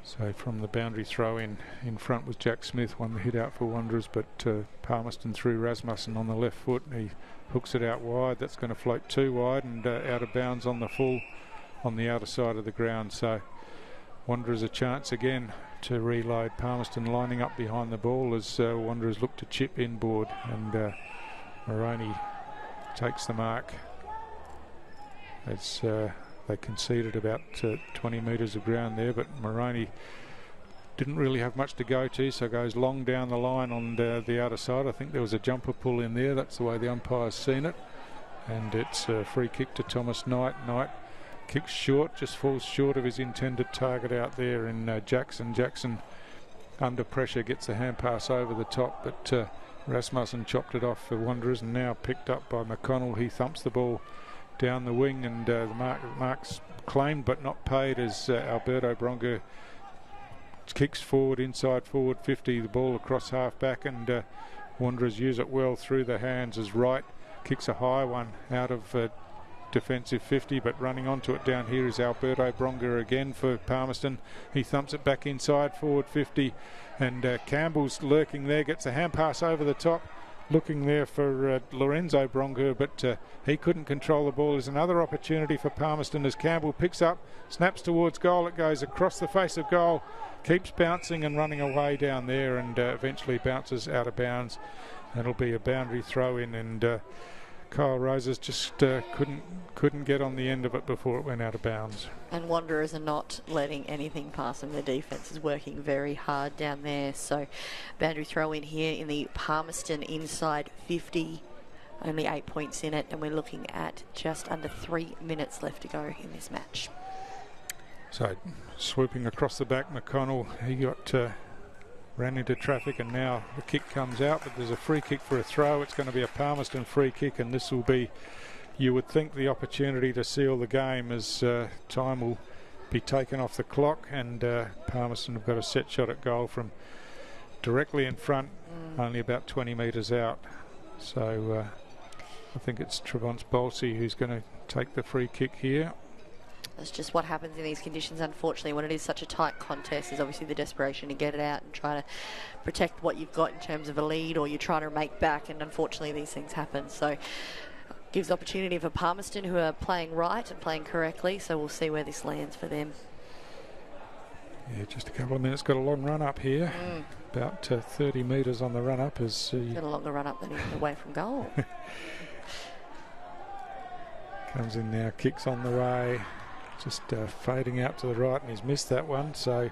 Speaker 3: So from the boundary throw-in, in front was Jack Smith, won the hit out for Wanderers, but Palmerston threw Rasmussen on the left foot. He hooks it out wide. That's going to float too wide and out of bounds on the full on the outer side of the ground. So Wanderers a chance again to reload. Palmerston lining up behind the ball as Wanderers look to chip inboard, and Moroney takes the mark. It's they conceded about 20 metres of ground there, but Moroney didn't really have much to go to, so goes long down the line on the outer side. I think there was a jumper pull in there. That's the way the umpire's seen it, and it's a free kick to Thomas Knight. Knight kicks short, just falls short of his intended target out there in Jackson. Jackson under pressure gets a hand pass over the top, but Rasmussen chopped it off for Wanderers, and now picked up by McConnell. He thumps the ball down the wing, and the mark's claimed but not paid as Alberto Bronga kicks forward inside forward 50, the ball across half back, and Wanderers use it well through the hands as Wright kicks a high one out of defensive 50, but running onto it down here is Alberto Bronga again for Palmerston. He thumps it back inside forward 50, and Campbell's lurking there, gets a hand pass over the top, looking there for Lorenzo Bronga, but he couldn't control the ball. There's another opportunity for Palmerston as Campbell picks up, snaps towards goal. It goes across the face of goal, keeps bouncing and running away down there, and eventually bounces out of bounds. That'll be a boundary throw in, and Kyle Roses just couldn't get on the end of it before it went out of bounds.
Speaker 2: And Wanderers are not letting anything pass them. Their defence is working very hard down there. So boundary throw in here in the Palmerston inside 50. Only 8 points in it, and we're looking at just under 3 minutes left to go in this match.
Speaker 3: So swooping across the back, McConnell, he got ran into traffic, and now the kick comes out, but there's a free kick for a throw. It's going to be a Palmerston free kick, and this will be, you would think, the opportunity to seal the game as time will be taken off the clock, and Palmerston have got a set shot at goal from directly in front, only about 20 metres out. So I think it's Trevance Bolsey who's going to take the free kick here.
Speaker 2: That's just what happens in these conditions, unfortunately, when it is such a tight contest. Is obviously the desperation to get it out and try to protect what you've got in terms of a lead, or you're trying to make back, and unfortunately these things happen. So gives opportunity for Palmerston, who are playing right and playing correctly, so we'll see where this lands for them.
Speaker 3: Yeah, just a couple of minutes. Got a long run up here, about 30 metres on the run up. As
Speaker 2: got a longer run up than even away from goal.
Speaker 3: Comes in now, kicks on the way, just fading out to the right, and he's missed that one. So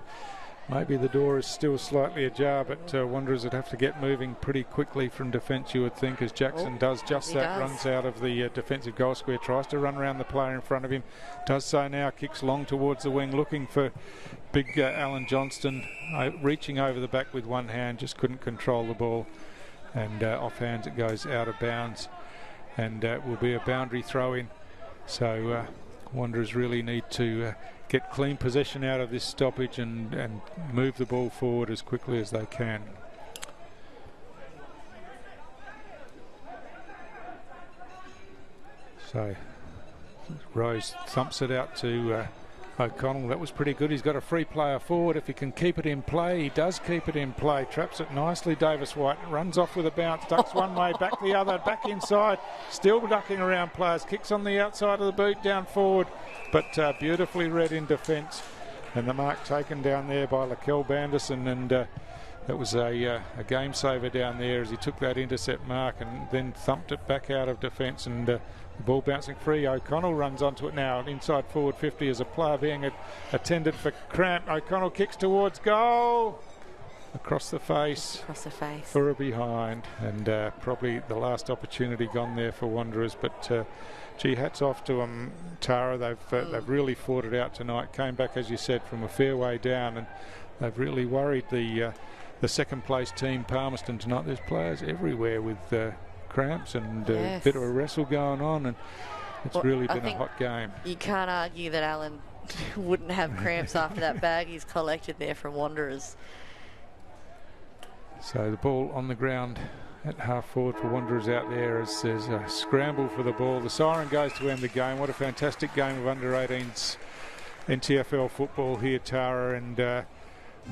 Speaker 3: maybe the door is still slightly ajar, but Wanderers would have to get moving pretty quickly from defence, you would think, as Jackson does just that. Runs out of the defensive goal square, tries to run around the player in front of him, does so now, kicks long towards the wing, looking for big Alan Johnston, reaching over the back with one hand, just couldn't control the ball, and off hands it goes out of bounds, and will be a boundary throw in. So Wanderers really need to get clean possession out of this stoppage and move the ball forward as quickly as they can. So Rose thumps it out to O'Connell. That was pretty good. He's got a free player forward. If he can keep it in play, he does keep it in play. Traps it nicely. Davis White runs off with a bounce, ducks one way, back the other, back inside, still ducking around players, kicks on the outside of the boot, down forward, but beautifully read in defence. And the mark taken down there by Lakel Banderson, and that was a game saver down there as he took that intercept mark and then thumped it back out of defence, and the ball bouncing free. O'Connell runs onto it now. Inside forward 50 as a player being attended for cramp. O'Connell kicks towards goal. Across the face. For a behind. And probably the last opportunity gone there for Wanderers. But gee, hats off to them, Tara. They've really fought it out tonight. Came back, as you said, from a fair way down, and they've really worried the second place team, Palmerston, tonight. There's players everywhere with cramps and a bit of a wrestle going on, and it's really been a hot game.
Speaker 2: You can't argue that Alan wouldn't have cramps after that bag he's collected there from Wanderers.
Speaker 3: So the ball on the ground at half forward for Wanderers out there as there's a scramble for the ball. The siren goes to end the game. What a fantastic game of under-18s NTFL football here, Tara, and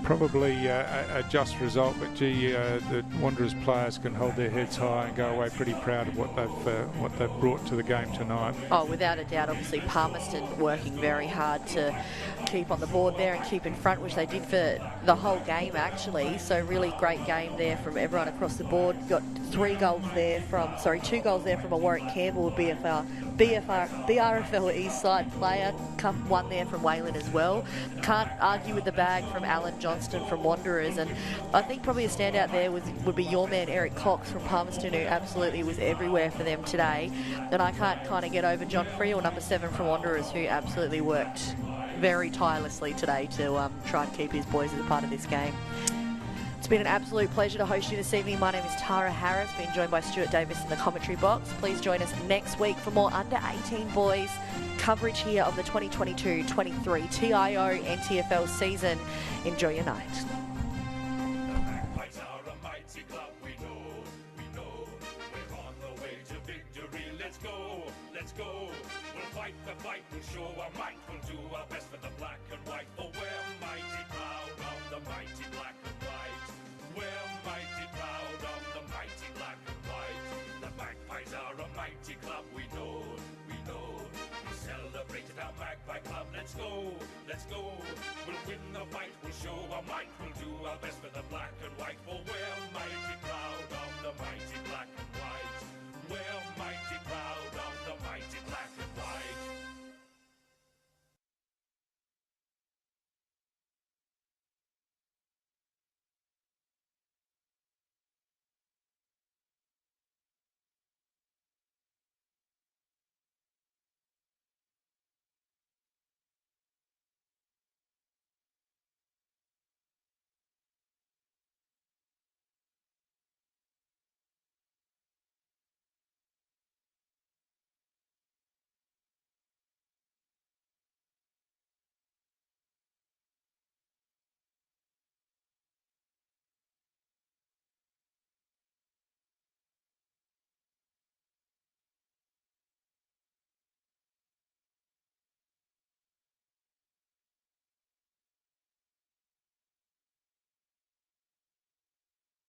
Speaker 3: probably a just result, but gee, the Wanderers players can hold their heads high and go away pretty proud of what they've brought to the game tonight.
Speaker 2: Oh, without a doubt. Obviously, Palmerston working very hard to keep on the board there and keep in front, which they did for the whole game actually. So really great game there from everyone across the board. Got 2 goals there from a Warwick Campbell, BRFL East Side player. One there from Wayland as well. Can't argue with the bag from Alan Johnston from Wanderers, and I think probably a standout there would be your man Eric Cox from Palmerston, who absolutely was everywhere for them today. And I can't kind of get over John Friel, number 7 from Wanderers, who absolutely worked very tirelessly today to try and keep his boys as a part of this game. It's been an absolute pleasure to host you this evening. My name is Tara Harris, being joined by Stuart Davis in the commentary box. Please join us next week for more under-18 boys coverage here of the 2022-23 TIO NTFL season. Enjoy your night.
Speaker 1: The Magpies are a mighty club, we know. We're on the way to victory. Let's go. We'll fight the fight, we'll show our might. We'll do our best for the black and white. For we're mighty proud of the mighty black and white. We're mighty proud of the mighty black and white. The Magpies are a mighty club, we know. We celebrated our Magpie club. Let's go. We'll win the fight, we'll show our might. We'll do our best for the black and white. For we're mighty proud of the mighty black and white. We're